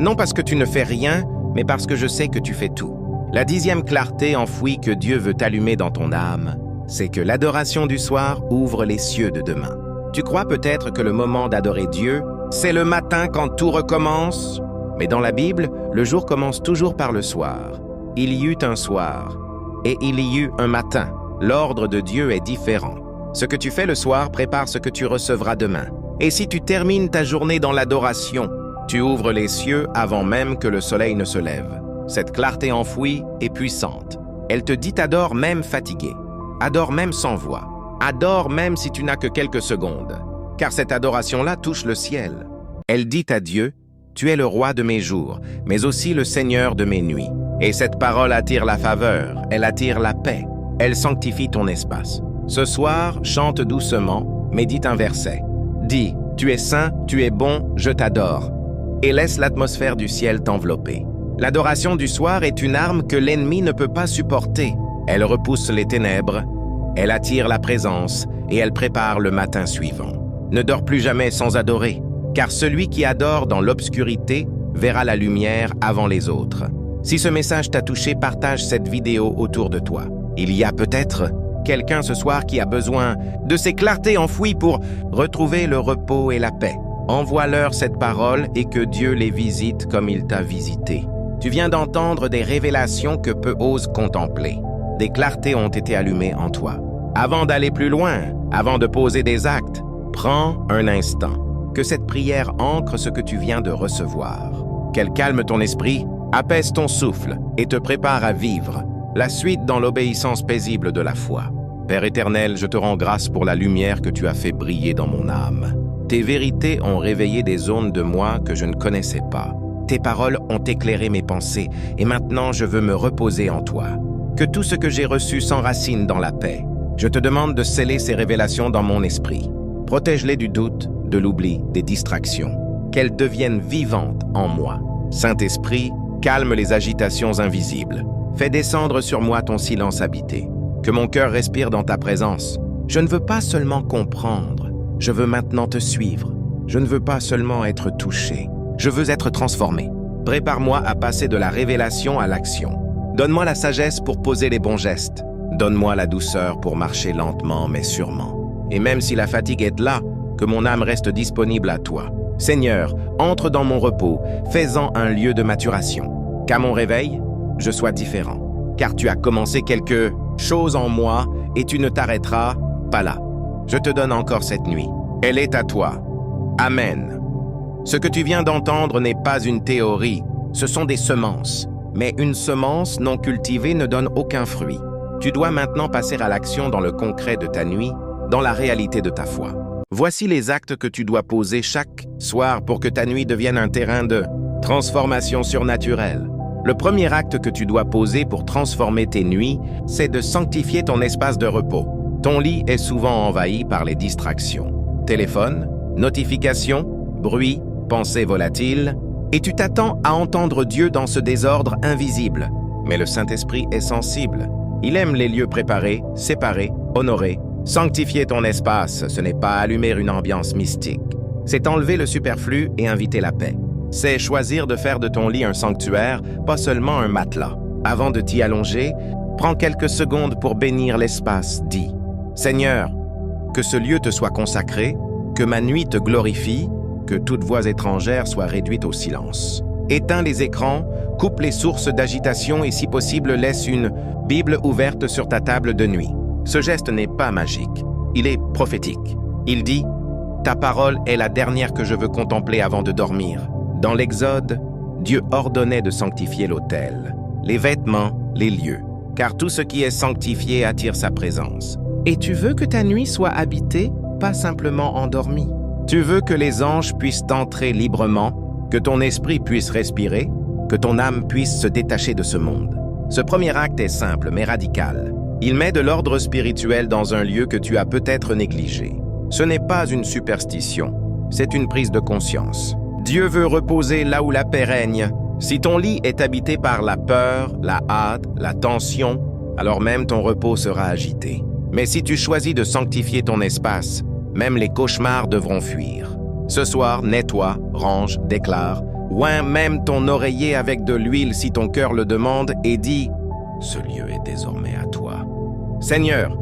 Non parce que tu ne fais rien, mais parce que je sais que tu fais tout. La 10e clarté enfouie que Dieu veut allumer dans ton âme, c'est que l'adoration du soir ouvre les cieux de demain. Tu crois peut-être que le moment d'adorer Dieu, c'est le matin quand tout recommence? Mais dans la Bible, le jour commence toujours par le soir. Il y eut un soir, et il y eut un matin. L'ordre de Dieu est différent. Ce que tu fais le soir prépare ce que tu recevras demain. Et si tu termines ta journée dans l'adoration, tu ouvres les cieux avant même que le soleil ne se lève. Cette clarté enfouie est puissante. Elle te dit adore même fatigué. Adore même sans voix. Adore même si tu n'as que quelques secondes. Car cette adoration-là touche le ciel. Elle dit à Dieu, « Tu es le roi de mes jours, mais aussi le Seigneur de mes nuits. » Et cette parole attire la faveur, elle attire la paix, elle sanctifie ton espace. Ce soir, chante doucement, médite un verset. Dis, « Tu es saint, tu es bon, je t'adore. » Et laisse l'atmosphère du ciel t'envelopper. L'adoration du soir est une arme que l'ennemi ne peut pas supporter. Elle repousse les ténèbres, elle attire la présence et elle prépare le matin suivant. Ne dors plus jamais sans adorer, car celui qui adore dans l'obscurité verra la lumière avant les autres. Si ce message t'a touché, partage cette vidéo autour de toi. Il y a peut-être quelqu'un ce soir qui a besoin de ces clartés enfouies pour retrouver le repos et la paix. Envoie-leur cette parole et que Dieu les visite comme il t'a visité. Tu viens d'entendre des révélations que peu osent contempler. Des clartés ont été allumées en toi. Avant d'aller plus loin, avant de poser des actes, prends un instant. Que cette prière ancre ce que tu viens de recevoir. Qu'elle calme ton esprit, apaise ton souffle et te prépare à vivre la suite dans l'obéissance paisible de la foi. Père éternel, je te rends grâce pour la lumière que tu as fait briller dans mon âme. Tes vérités ont réveillé des zones de moi que je ne connaissais pas. Tes paroles ont éclairé mes pensées et maintenant je veux me reposer en toi. Que tout ce que j'ai reçu s'enracine dans la paix. Je te demande de sceller ces révélations dans mon esprit. Protège-les du doute, de l'oubli, des distractions. Qu'elles deviennent vivantes en moi. Saint-Esprit, calme les agitations invisibles. Fais descendre sur moi ton silence habité. Que mon cœur respire dans ta présence. Je ne veux pas seulement comprendre, je veux maintenant te suivre. Je ne veux pas seulement être touché, je veux être transformé. Prépare-moi à passer de la révélation à l'action. Donne-moi la sagesse pour poser les bons gestes. Donne-moi la douceur pour marcher lentement mais sûrement. Et même si la fatigue est là, que mon âme reste disponible à toi. Seigneur, entre dans mon repos, fais-en un lieu de maturation. Qu'à mon réveil, je sois différent. Car tu as commencé quelque chose en moi et tu ne t'arrêteras pas là. Je te donne encore cette nuit. Elle est à toi. Amen. Ce que tu viens d'entendre n'est pas une théorie, ce sont des semences. Mais une semence non cultivée ne donne aucun fruit. Tu dois maintenant passer à l'action dans le concret de ta nuit, dans la réalité de ta foi. Voici les actes que tu dois poser chaque soir pour que ta nuit devienne un terrain de transformation surnaturelle. Le premier acte que tu dois poser pour transformer tes nuits, c'est de sanctifier ton espace de repos. Ton lit est souvent envahi par les distractions. Téléphone, notifications, bruit, pensées volatiles, et tu t'attends à entendre Dieu dans ce désordre invisible. Mais le Saint-Esprit est sensible. Il aime les lieux préparés, séparés, honorés. Sanctifier ton espace, ce n'est pas allumer une ambiance mystique. C'est enlever le superflu et inviter la paix. C'est choisir de faire de ton lit un sanctuaire, pas seulement un matelas. Avant de t'y allonger, prends quelques secondes pour bénir l'espace. Dis, « Seigneur, que ce lieu te soit consacré, que ma nuit te glorifie, que toute voix étrangère soit réduite au silence. Éteins les écrans, coupe les sources d'agitation et si possible laisse une Bible ouverte sur ta table de nuit. Ce geste n'est pas magique, il est prophétique. Il dit « Ta parole est la dernière que je veux contempler avant de dormir. » Dans l'Exode, Dieu ordonnait de sanctifier l'autel, les vêtements, les lieux, car tout ce qui est sanctifié attire sa présence. Et tu veux que ta nuit soit habitée, pas simplement endormie. Tu veux que les anges puissent entrer librement, que ton esprit puisse respirer, que ton âme puisse se détacher de ce monde. Ce premier acte est simple mais radical. Il met de l'ordre spirituel dans un lieu que tu as peut-être négligé. Ce n'est pas une superstition, c'est une prise de conscience. Dieu veut reposer là où la paix règne. Si ton lit est habité par la peur, la hâte, la tension, alors même ton repos sera agité. Mais si tu choisis de sanctifier ton espace, même les cauchemars devront fuir. Ce soir, nettoie, range, déclare, oins même ton oreiller avec de l'huile si ton cœur le demande et dis « Ce lieu est désormais à toi. » Seigneur,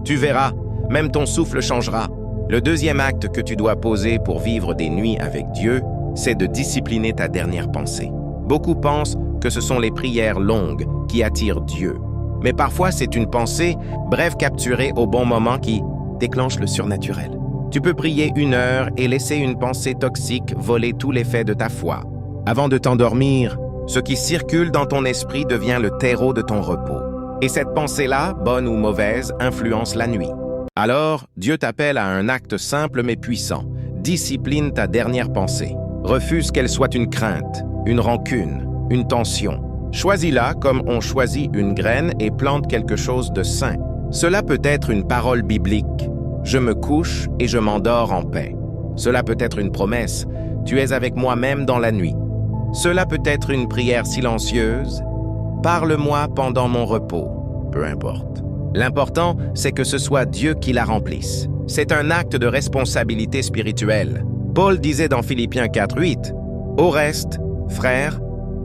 tu verras, même ton souffle changera. Le deuxième acte que tu dois poser pour vivre des nuits avec Dieu, c'est de discipliner ta dernière pensée. Beaucoup pensent que ce sont les prières longues qui attirent Dieu. Mais parfois, c'est une pensée brève capturée au bon moment qui déclenche le surnaturel. Tu peux prier 1 heure et laisser une pensée toxique voler tout l'effet de ta foi. Avant de t'endormir, ce qui circule dans ton esprit devient le terreau de ton repos. Et cette pensée-là, bonne ou mauvaise, influence la nuit. Alors, Dieu t'appelle à un acte simple mais puissant. Discipline ta dernière pensée. Refuse qu'elle soit une crainte, une rancune, une tension. Choisis-la comme on choisit une graine et plante quelque chose de sain. Cela peut être une parole biblique. Je me couche et je m'endors en paix. Cela peut être une promesse. Tu es avec moi même dans la nuit. Cela peut être une prière silencieuse. Parle-moi pendant mon repos. Peu importe. L'important, c'est que ce soit Dieu qui la remplisse. C'est un acte de responsabilité spirituelle. Paul disait dans Philippiens 4:8, « Au reste, frères,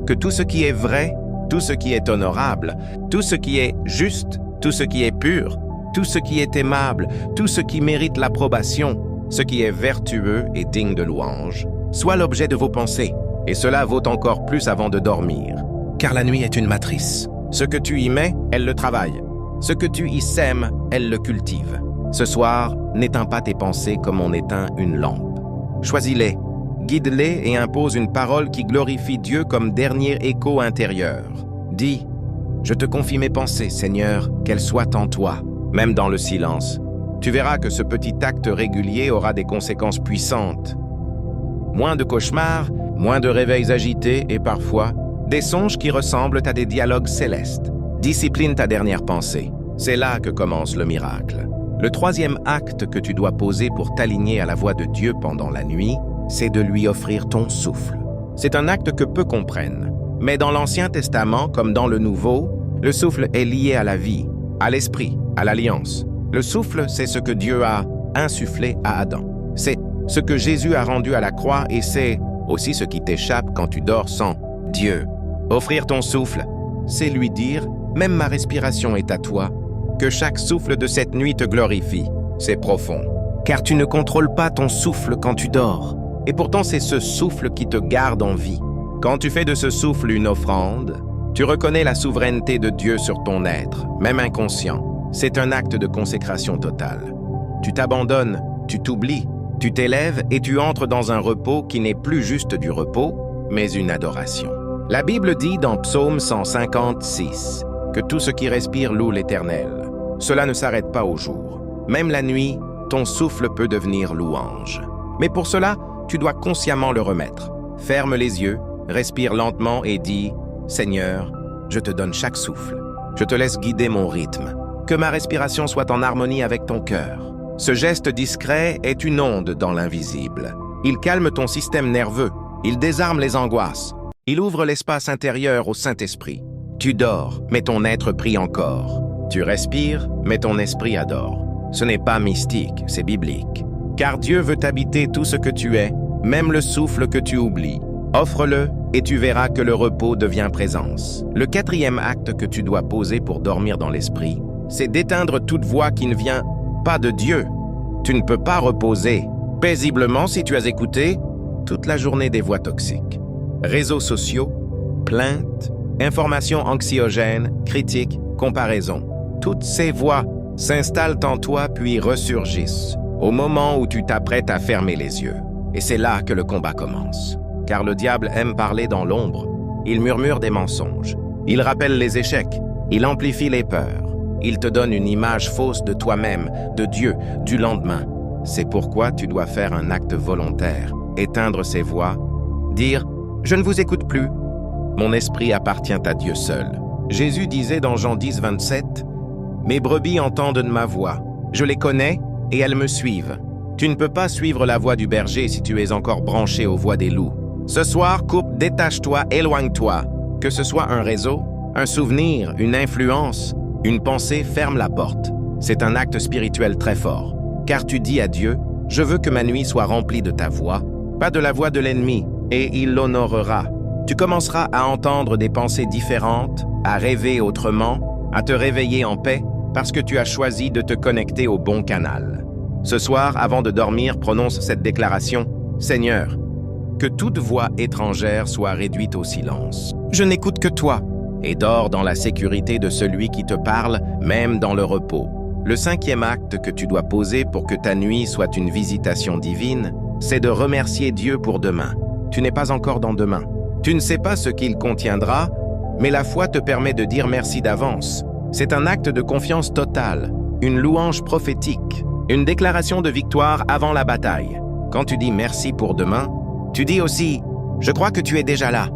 que tout ce qui est vrai, tout ce qui est honorable, tout ce qui est juste, tout ce qui est pur, tout ce qui est aimable, tout ce qui mérite l'approbation, ce qui est vertueux et digne de louange, soit l'objet de vos pensées. Et cela vaut encore plus avant de dormir. Car la nuit est une matrice. Ce que tu y mets, elle le travaille. Ce que tu y sèmes, elle le cultive. Ce soir, n'éteins pas tes pensées comme on éteint une lampe. Choisis-les, guide-les et impose une parole qui glorifie Dieu comme dernier écho intérieur. Dis, « Je te confie mes pensées, Seigneur, qu'elles soient en toi, même dans le silence. » Tu verras que ce petit acte régulier aura des conséquences puissantes. Moins de cauchemars, moins de réveils agités et parfois, des songes qui ressemblent à des dialogues célestes. Discipline ta dernière pensée. C'est là que commence le miracle. Le troisième acte que tu dois poser pour t'aligner à la voix de Dieu pendant la nuit, c'est de lui offrir ton souffle. C'est un acte que peu comprennent. Mais dans l'Ancien Testament, comme dans le Nouveau, le souffle est lié à la vie, à l'esprit, à l'alliance. Le souffle, c'est ce que Dieu a insufflé à Adam. C'est ce que Jésus a rendu à la croix et c'est aussi ce qui t'échappe quand tu dors sans Dieu. Offrir ton souffle, c'est lui dire « Même ma respiration est à toi, que chaque souffle de cette nuit te glorifie. » C'est profond, car tu ne contrôles pas ton souffle quand tu dors. Et pourtant, c'est ce souffle qui te garde en vie. Quand tu fais de ce souffle une offrande, tu reconnais la souveraineté de Dieu sur ton être, même inconscient. C'est un acte de consécration totale. Tu t'abandonnes, tu t'oublies, tu t'élèves et tu entres dans un repos qui n'est plus juste du repos, mais une adoration. La Bible dit dans Psaume 156 que tout ce qui respire loue l'Éternel. Cela ne s'arrête pas au jour. Même la nuit, ton souffle peut devenir louange. Mais pour cela, tu dois consciemment le remettre. Ferme les yeux, respire lentement et dis « Seigneur, je te donne chaque souffle. Je te laisse guider mon rythme. Que ma respiration soit en harmonie avec ton cœur. » Ce geste discret est une onde dans l'invisible. Il calme ton système nerveux. Il désarme les angoisses. Il ouvre l'espace intérieur au Saint-Esprit. Tu dors, mais ton être prie encore. Tu respires, mais ton esprit adore. Ce n'est pas mystique, c'est biblique. Car Dieu veut habiter tout ce que tu es, même le souffle que tu oublies. Offre-le et tu verras que le repos devient présence. Le quatrième acte que tu dois poser pour dormir dans l'esprit, c'est d'éteindre toute voix qui ne vient pas de Dieu. Tu ne peux pas reposer paisiblement si tu as écouté toute la journée des voix toxiques. Réseaux sociaux, plaintes, informations anxiogènes, critiques, comparaisons. Toutes ces voix s'installent en toi puis ressurgissent au moment où tu t'apprêtes à fermer les yeux. Et c'est là que le combat commence. Car le diable aime parler dans l'ombre. Il murmure des mensonges. Il rappelle les échecs. Il amplifie les peurs. Il te donne une image fausse de toi-même, de Dieu, du lendemain. C'est pourquoi tu dois faire un acte volontaire, éteindre ces voix, dire « Je ne vous écoute plus. Mon esprit appartient à Dieu seul. » Jésus disait dans Jean 10, 27, « Mes brebis entendent ma voix. Je les connais et elles me suivent. Tu ne peux pas suivre la voie du berger si tu es encore branché aux voies des loups. Ce soir, coupe, détache-toi, éloigne-toi. Que ce soit un réseau, un souvenir, une influence, une pensée, ferme la porte. C'est un acte spirituel très fort. Car tu dis à Dieu, « Je veux que ma nuit soit remplie de ta voix, pas de la voix de l'ennemi, et il l'honorera. » Tu commenceras à entendre des pensées différentes, à rêver autrement, à te réveiller en paix, parce que tu as choisi de te connecter au bon canal. Ce soir, avant de dormir, prononce cette déclaration, « Seigneur, que toute voix étrangère soit réduite au silence. Je n'écoute que toi. » Et dors dans la sécurité de celui qui te parle, même dans le repos. Le 5e acte que tu dois poser pour que ta nuit soit une visitation divine, c'est de remercier Dieu pour demain. Tu n'es pas encore dans demain. Tu ne sais pas ce qu'il contiendra, mais la foi te permet de dire merci d'avance. C'est un acte de confiance totale, une louange prophétique, une déclaration de victoire avant la bataille. Quand tu dis merci pour demain, tu dis aussi « Je crois que tu es déjà là,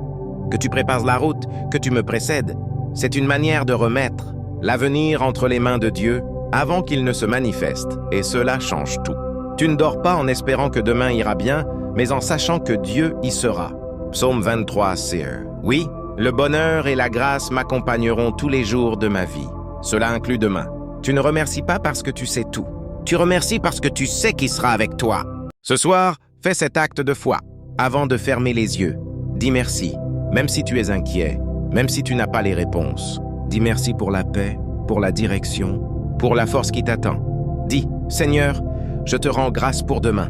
que tu prépares la route, que tu me précèdes. » C'est une manière de remettre l'avenir entre les mains de Dieu avant qu'il ne se manifeste, et cela change tout. Tu ne dors pas en espérant que demain ira bien, mais en sachant que Dieu y sera. Psaume 23, CE. Oui, le bonheur et la grâce m'accompagneront tous les jours de ma vie. Cela inclut demain. Tu ne remercies pas parce que tu sais tout. Tu remercies parce que tu sais qui sera avec toi. Ce soir, fais cet acte de foi. Avant de fermer les yeux, dis merci, même si tu es inquiet, même si tu n'as pas les réponses. Dis merci pour la paix, pour la direction, pour la force qui t'attend. Dis, Seigneur, je te rends grâce pour demain.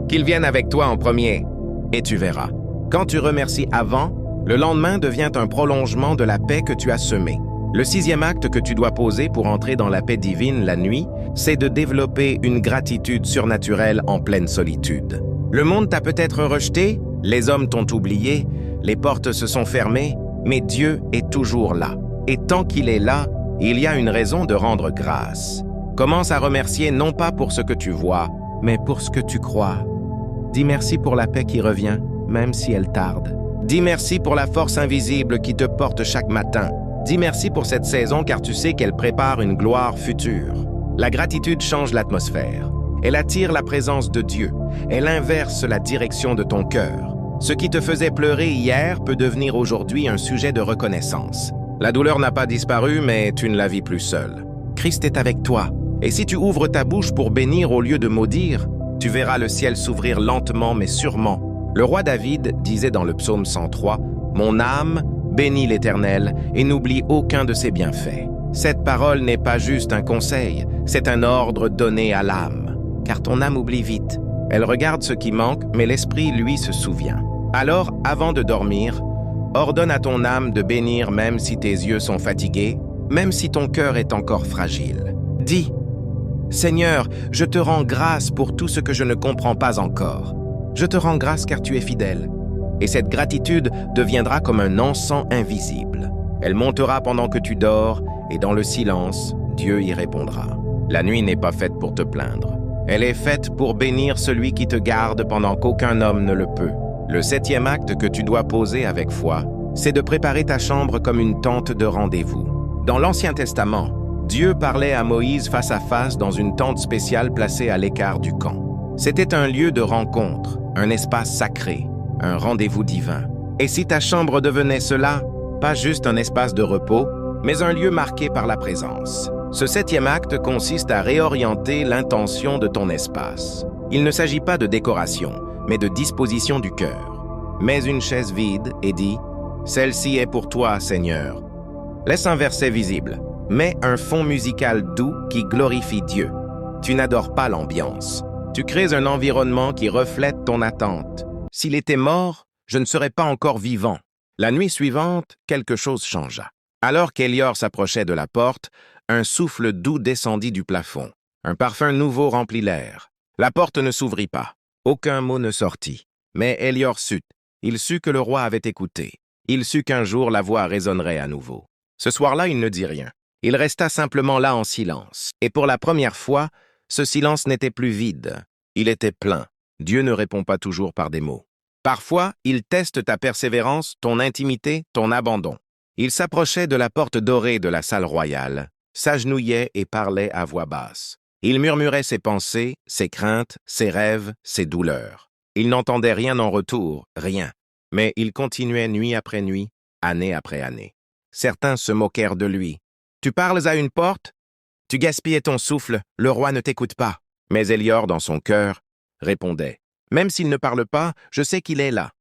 Qu'il vienne avec toi en premier, et tu verras. Quand tu remercies avant, le lendemain devient un prolongement de la paix que tu as semée. Le 6e acte que tu dois poser pour entrer dans la paix divine la nuit, c'est de développer une gratitude surnaturelle en pleine solitude. Le monde t'a peut-être rejeté, les hommes t'ont oublié, les portes se sont fermées, mais Dieu est toujours là. Et tant qu'il est là, il y a une raison de rendre grâce. Commence à remercier non pas pour ce que tu vois, mais pour ce que tu crois. Dis merci pour la paix qui revient, même si elle tarde. Dis merci pour la force invisible qui te porte chaque matin. Dis merci pour cette saison car tu sais qu'elle prépare une gloire future. La gratitude change l'atmosphère. Elle attire la présence de Dieu. Elle inverse la direction de ton cœur. Ce qui te faisait pleurer hier peut devenir aujourd'hui un sujet de reconnaissance. La douleur n'a pas disparu, mais tu ne la vis plus seule. Christ est avec toi. Et si tu ouvres ta bouche pour bénir au lieu de maudire, tu verras le ciel s'ouvrir lentement mais sûrement. Le roi David disait dans le psaume 103, « Mon âme bénit l'Éternel et n'oublie aucun de ses bienfaits. » Cette parole n'est pas juste un conseil, c'est un ordre donné à l'âme. Car ton âme oublie vite. Elle regarde ce qui manque, mais l'esprit, lui, se souvient. Alors, avant de dormir, ordonne à ton âme de bénir même si tes yeux sont fatigués, même si ton cœur est encore fragile. Dis, « Seigneur, je te rends grâce pour tout ce que je ne comprends pas encore. Je te rends grâce car tu es fidèle. » Et cette gratitude deviendra comme un encens invisible. Elle montera pendant que tu dors, et dans le silence, Dieu y répondra. La nuit n'est pas faite pour te plaindre. Elle est faite pour bénir celui qui te garde pendant qu'aucun homme ne le peut. Le 7e acte que tu dois poser avec foi, c'est de préparer ta chambre comme une tente de rendez-vous. Dans l'Ancien Testament, Dieu parlait à Moïse face à face dans une tente spéciale placée à l'écart du camp. C'était un lieu de rencontre, un espace sacré, un rendez-vous divin. Et si ta chambre devenait cela, pas juste un espace de repos, mais un lieu marqué par la présence. Ce 7e acte consiste à réorienter l'intention de ton espace. Il ne s'agit pas de décoration, mais de disposition du cœur. Mets une chaise vide et dis « Celle-ci est pour toi, Seigneur ». Laisse un verset visible. Mets un fond musical doux qui glorifie Dieu. Tu n'adores pas l'ambiance. Tu crées un environnement qui reflète ton attente. S'il était mort, je ne serais pas encore vivant. La nuit suivante, quelque chose changea. Alors qu'Elior s'approchait de la porte, un souffle doux descendit du plafond. Un parfum nouveau remplit l'air. La porte ne s'ouvrit pas. Aucun mot ne sortit. Mais Elior sut. Il sut que le roi avait écouté. Il sut qu'un jour la voix résonnerait à nouveau. Ce soir-là, il ne dit rien. Il resta simplement là en silence. Et pour la première fois, ce silence n'était plus vide. Il était plein. Dieu ne répond pas toujours par des mots. Parfois, il teste ta persévérance, ton intimité, ton abandon. Il s'approchait de la porte dorée de la salle royale, s'agenouillait et parlait à voix basse. Il murmurait ses pensées, ses craintes, ses rêves, ses douleurs. Il n'entendait rien en retour, rien. Mais il continuait nuit après nuit, année après année. Certains se moquèrent de lui. « Tu parles à une porte? Tu gaspilles ton souffle, le roi ne t'écoute pas. » Mais Hélior, dans son cœur, répondait « Même s'il ne parle pas, je sais qu'il est là. »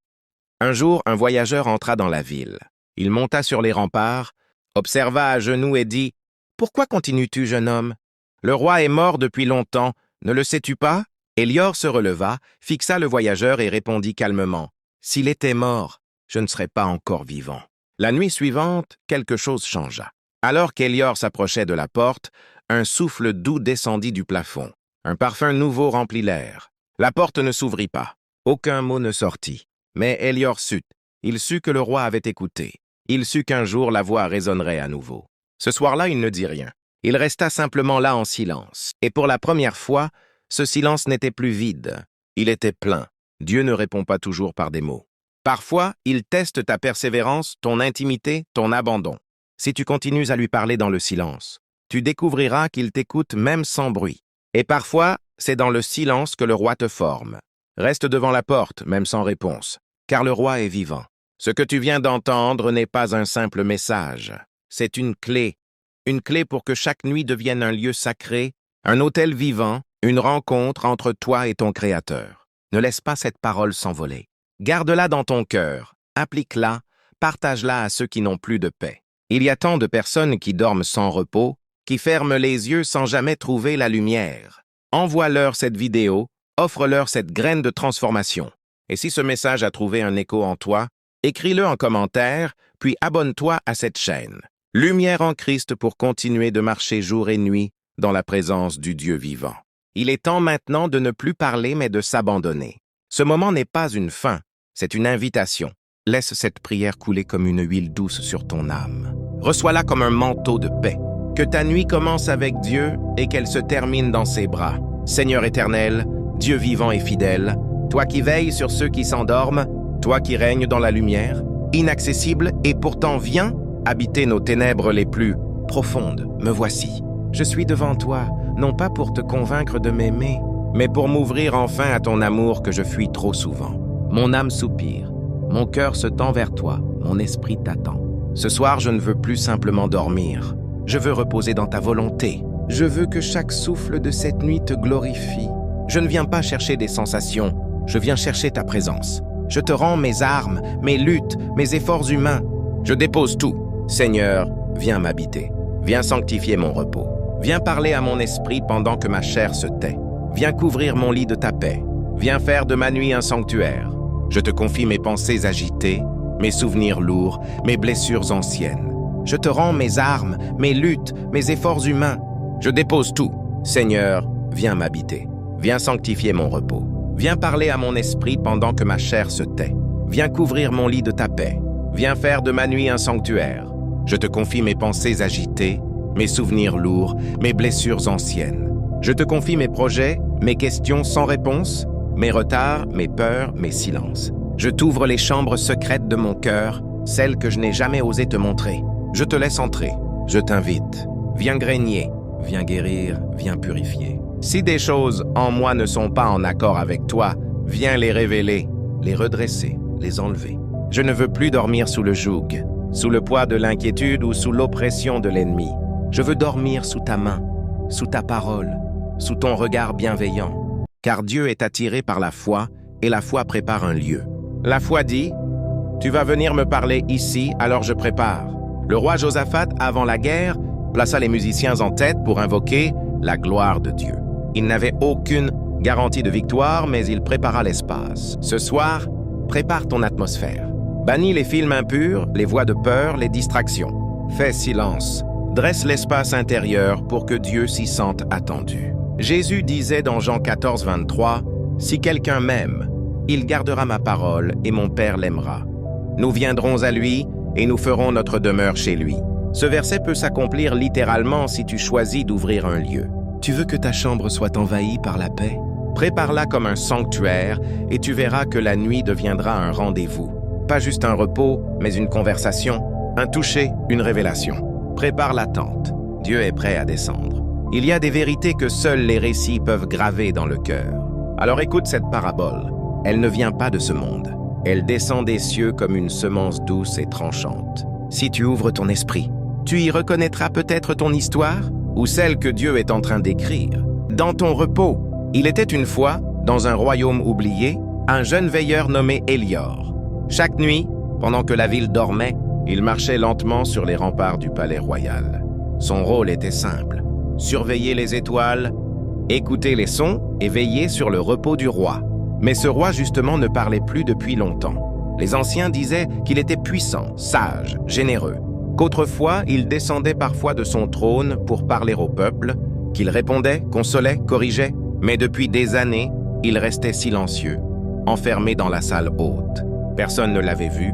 Un jour, un voyageur entra dans la ville. Il monta sur les remparts, observa à genoux et dit « Pourquoi continues-tu, jeune homme? Le roi est mort depuis longtemps, ne le sais-tu pas ?» Hélior se releva, fixa le voyageur et répondit calmement « S'il était mort, je ne serais pas encore vivant. » La nuit suivante, quelque chose changea. Alors qu'Hélior s'approchait de la porte, un souffle doux descendit du plafond. Un parfum nouveau remplit l'air. La porte ne s'ouvrit pas. Aucun mot ne sortit. Mais Hélior sut. Il sut que le roi avait écouté. Il sut qu'un jour la voix résonnerait à nouveau. Ce soir-là, il ne dit rien. Il resta simplement là en silence. Et pour la première fois, ce silence n'était plus vide. Il était plein. Dieu ne répond pas toujours par des mots. Parfois, il teste ta persévérance, ton intimité, ton abandon. Si tu continues à lui parler dans le silence, tu découvriras qu'il t'écoute même sans bruit. Et parfois, c'est dans le silence que le roi te forme. Reste devant la porte, même sans réponse, car le roi est vivant. Ce que tu viens d'entendre n'est pas un simple message. C'est une clé pour que chaque nuit devienne un lieu sacré, un autel vivant, une rencontre entre toi et ton Créateur. Ne laisse pas cette parole s'envoler. Garde-la dans ton cœur, applique-la, partage-la à ceux qui n'ont plus de paix. Il y a tant de personnes qui dorment sans repos, qui ferment les yeux sans jamais trouver la lumière. Envoie-leur cette vidéo, offre-leur cette graine de transformation. Et si ce message a trouvé un écho en toi, écris-le en commentaire, puis abonne-toi à cette chaîne. Lumière en Christ pour continuer de marcher jour et nuit dans la présence du Dieu vivant. Il est temps maintenant de ne plus parler mais de s'abandonner. Ce moment n'est pas une fin, c'est une invitation. Laisse cette prière couler comme une huile douce sur ton âme. Reçois-la comme un manteau de paix. Que ta nuit commence avec Dieu et qu'elle se termine dans ses bras. Seigneur éternel, Dieu vivant et fidèle, toi qui veilles sur ceux qui s'endorment, toi qui règnes dans la lumière, inaccessible et pourtant viens habiter nos ténèbres les plus profondes, me voici. Je suis devant toi, non pas pour te convaincre de m'aimer, mais pour m'ouvrir enfin à ton amour que je fuis trop souvent. Mon âme soupire, mon cœur se tend vers toi, mon esprit t'attend. Ce soir, je ne veux plus simplement dormir. Je veux reposer dans ta volonté. Je veux que chaque souffle de cette nuit te glorifie. Je ne viens pas chercher des sensations, je viens chercher ta présence. Je te rends mes armes, mes luttes, mes efforts humains. Je dépose tout. Seigneur, viens m'habiter. Viens sanctifier mon repos. Viens parler à mon esprit pendant que ma chair se tait. Viens couvrir mon lit de ta paix. Viens faire de ma nuit un sanctuaire. Je te confie mes pensées agitées, mes souvenirs lourds, mes blessures anciennes. Je te rends mes armes, mes luttes, mes efforts humains. Je dépose tout. Seigneur, viens m'habiter. Viens sanctifier mon repos. Viens parler à mon esprit pendant que ma chair se tait. Viens couvrir mon lit de ta paix. Viens faire de ma nuit un sanctuaire. Je te confie mes pensées agitées, mes souvenirs lourds, mes blessures anciennes. Je te confie mes projets, mes questions sans réponse, mes retards, mes peurs, mes silences. Je t'ouvre les chambres secrètes de mon cœur, celles que je n'ai jamais osé te montrer. Je te laisse entrer. Je t'invite. Viens grégner, viens guérir, viens purifier. Si des choses en moi ne sont pas en accord avec toi, viens les révéler, les redresser, les enlever. Je ne veux plus dormir sous le joug, sous le poids de l'inquiétude ou sous l'oppression de l'ennemi. Je veux dormir sous ta main, sous ta parole, sous ton regard bienveillant. Car Dieu est attiré par la foi et la foi prépare un lieu. La foi dit, « Tu vas venir me parler ici, alors je prépare. » Le roi Josaphat, avant la guerre, plaça les musiciens en tête pour invoquer la gloire de Dieu. Il n'avait aucune garantie de victoire, mais il prépara l'espace. Ce soir, prépare ton atmosphère. Bannis les films impurs, les voix de peur, les distractions. Fais silence. Dresse l'espace intérieur pour que Dieu s'y sente attendu. Jésus disait dans Jean 14, 23, « Si quelqu'un m'aime, il gardera ma parole et mon Père l'aimera. Nous viendrons à lui et nous ferons notre demeure chez lui. » Ce verset peut s'accomplir littéralement si tu choisis d'ouvrir un lieu. Tu veux que ta chambre soit envahie par la paix? Prépare-la comme un sanctuaire et tu verras que la nuit deviendra un rendez-vous. Pas juste un repos, mais une conversation, un toucher, une révélation. Prépare l'attente. Dieu est prêt à descendre. Il y a des vérités que seuls les récits peuvent graver dans le cœur. Alors écoute cette parabole. Elle ne vient pas de ce monde. Elle descend des cieux comme une semence douce et tranchante. Si tu ouvres ton esprit, tu y reconnaîtra peut-être ton histoire ou celle que Dieu est en train d'écrire. Dans ton repos, il était une fois, dans un royaume oublié, un jeune veilleur nommé Hélior. Chaque nuit, pendant que la ville dormait, il marchait lentement sur les remparts du palais royal. Son rôle était simple: surveiller les étoiles, écouter les sons et veiller sur le repos du roi. Mais ce roi justement ne parlait plus depuis longtemps. Les anciens disaient qu'il était puissant, sage, généreux, qu'autrefois il descendait parfois de son trône pour parler au peuple, qu'il répondait, consolait, corrigeait, mais depuis des années, il restait silencieux, enfermé dans la salle haute. Personne ne l'avait vu,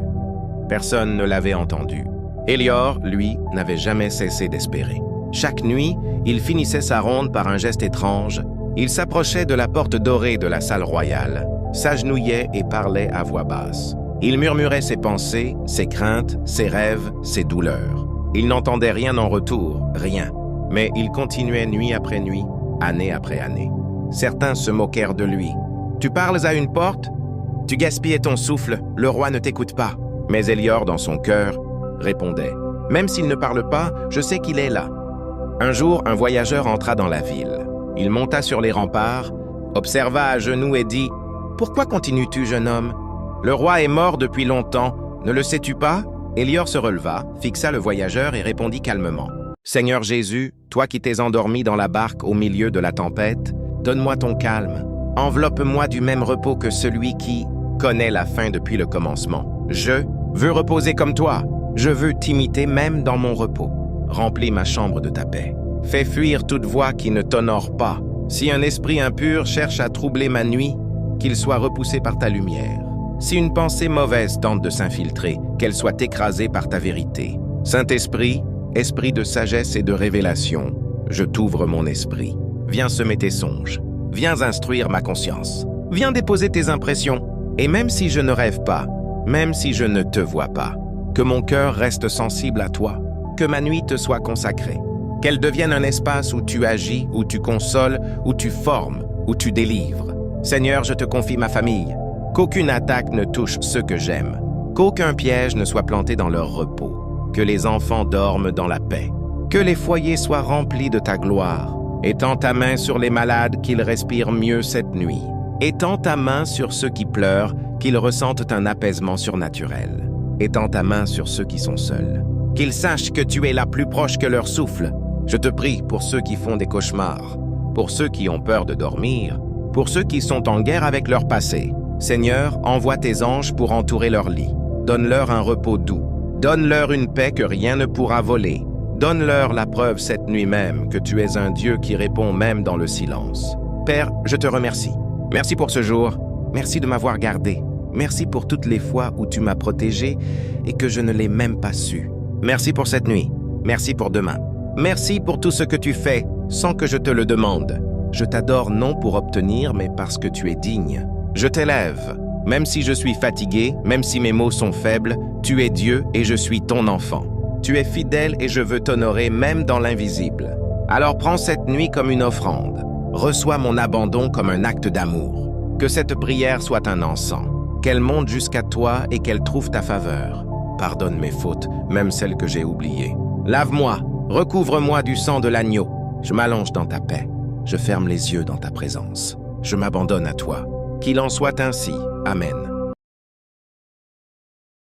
personne ne l'avait entendu. Hélior, lui, n'avait jamais cessé d'espérer. Chaque nuit, il finissait sa ronde par un geste étrange. Il s'approchait de la porte dorée de la salle royale, s'agenouillait et parlait à voix basse. Il murmurait ses pensées, ses craintes, ses rêves, ses douleurs. Il n'entendait rien en retour, rien. Mais il continuait nuit après nuit, année après année. Certains se moquèrent de lui. « Tu parles à une porte? Tu gaspilles ton souffle, le roi ne t'écoute pas. » Mais Hélior, dans son cœur, répondait « Même s'il ne parle pas, je sais qu'il est là. » Un jour, un voyageur entra dans la ville. Il monta sur les remparts, observa à genoux et dit « Pourquoi continues-tu, jeune homme? Le roi est mort depuis longtemps, ne le sais-tu pas ?» Hélior se releva, fixa le voyageur et répondit calmement « Seigneur Jésus, toi qui t'es endormi dans la barque au milieu de la tempête, donne-moi ton calme. Enveloppe-moi du même repos que celui qui connaît la fin depuis le commencement. Je veux reposer comme toi. Je veux t'imiter même dans mon repos. Remplis ma chambre de ta paix. Fais fuir toute voix qui ne t'honore pas. Si un esprit impur cherche à troubler ma nuit, qu'il soit repoussé par ta lumière. Si une pensée mauvaise tente de s'infiltrer, qu'elle soit écrasée par ta vérité. Saint-Esprit, esprit de sagesse et de révélation, je t'ouvre mon esprit. Viens semer tes songes. Viens instruire ma conscience. Viens déposer tes impressions. Et même si je ne rêve pas, même si je ne te vois pas, que mon cœur reste sensible à toi, que ma nuit te soit consacrée, qu'elle devienne un espace où tu agis, où tu consoles, où tu formes, où tu délivres. Seigneur, je te confie ma famille. Qu'aucune attaque ne touche ceux que j'aime, qu'aucun piège ne soit planté dans leur repos, que les enfants dorment dans la paix, que les foyers soient remplis de ta gloire. Étends ta main sur les malades, qu'ils respirent mieux cette nuit. Étends ta main sur ceux qui pleurent, qu'ils ressentent un apaisement surnaturel. Étends ta main sur ceux qui sont seuls, qu'ils sachent que tu es là plus proche que leur souffle. Je te prie pour ceux qui font des cauchemars, pour ceux qui ont peur de dormir, pour ceux qui sont en guerre avec leur passé. Seigneur, envoie tes anges pour entourer leur lit. Donne-leur un repos doux. Donne-leur une paix que rien ne pourra voler. Donne-leur la preuve cette nuit même que tu es un Dieu qui répond même dans le silence. Père, je te remercie. Merci pour ce jour. Merci de m'avoir gardé. Merci pour toutes les fois où tu m'as protégé et que je ne l'ai même pas su. Merci pour cette nuit. Merci pour demain. Merci pour tout ce que tu fais sans que je te le demande. Je t'adore non pour obtenir, mais parce que tu es digne. Je t'élève. Même si je suis fatigué, même si mes mots sont faibles, tu es Dieu et je suis ton enfant. Tu es fidèle et je veux t'honorer même dans l'invisible. Alors prends cette nuit comme une offrande. Reçois mon abandon comme un acte d'amour. Que cette prière soit un encens. Qu'elle monte jusqu'à toi et qu'elle trouve ta faveur. Pardonne mes fautes, même celles que j'ai oubliées. Lave-moi, recouvre-moi du sang de l'agneau. Je m'allonge dans ta paix. Je ferme les yeux dans ta présence. Je m'abandonne à toi. Qu'il en soit ainsi. Amen.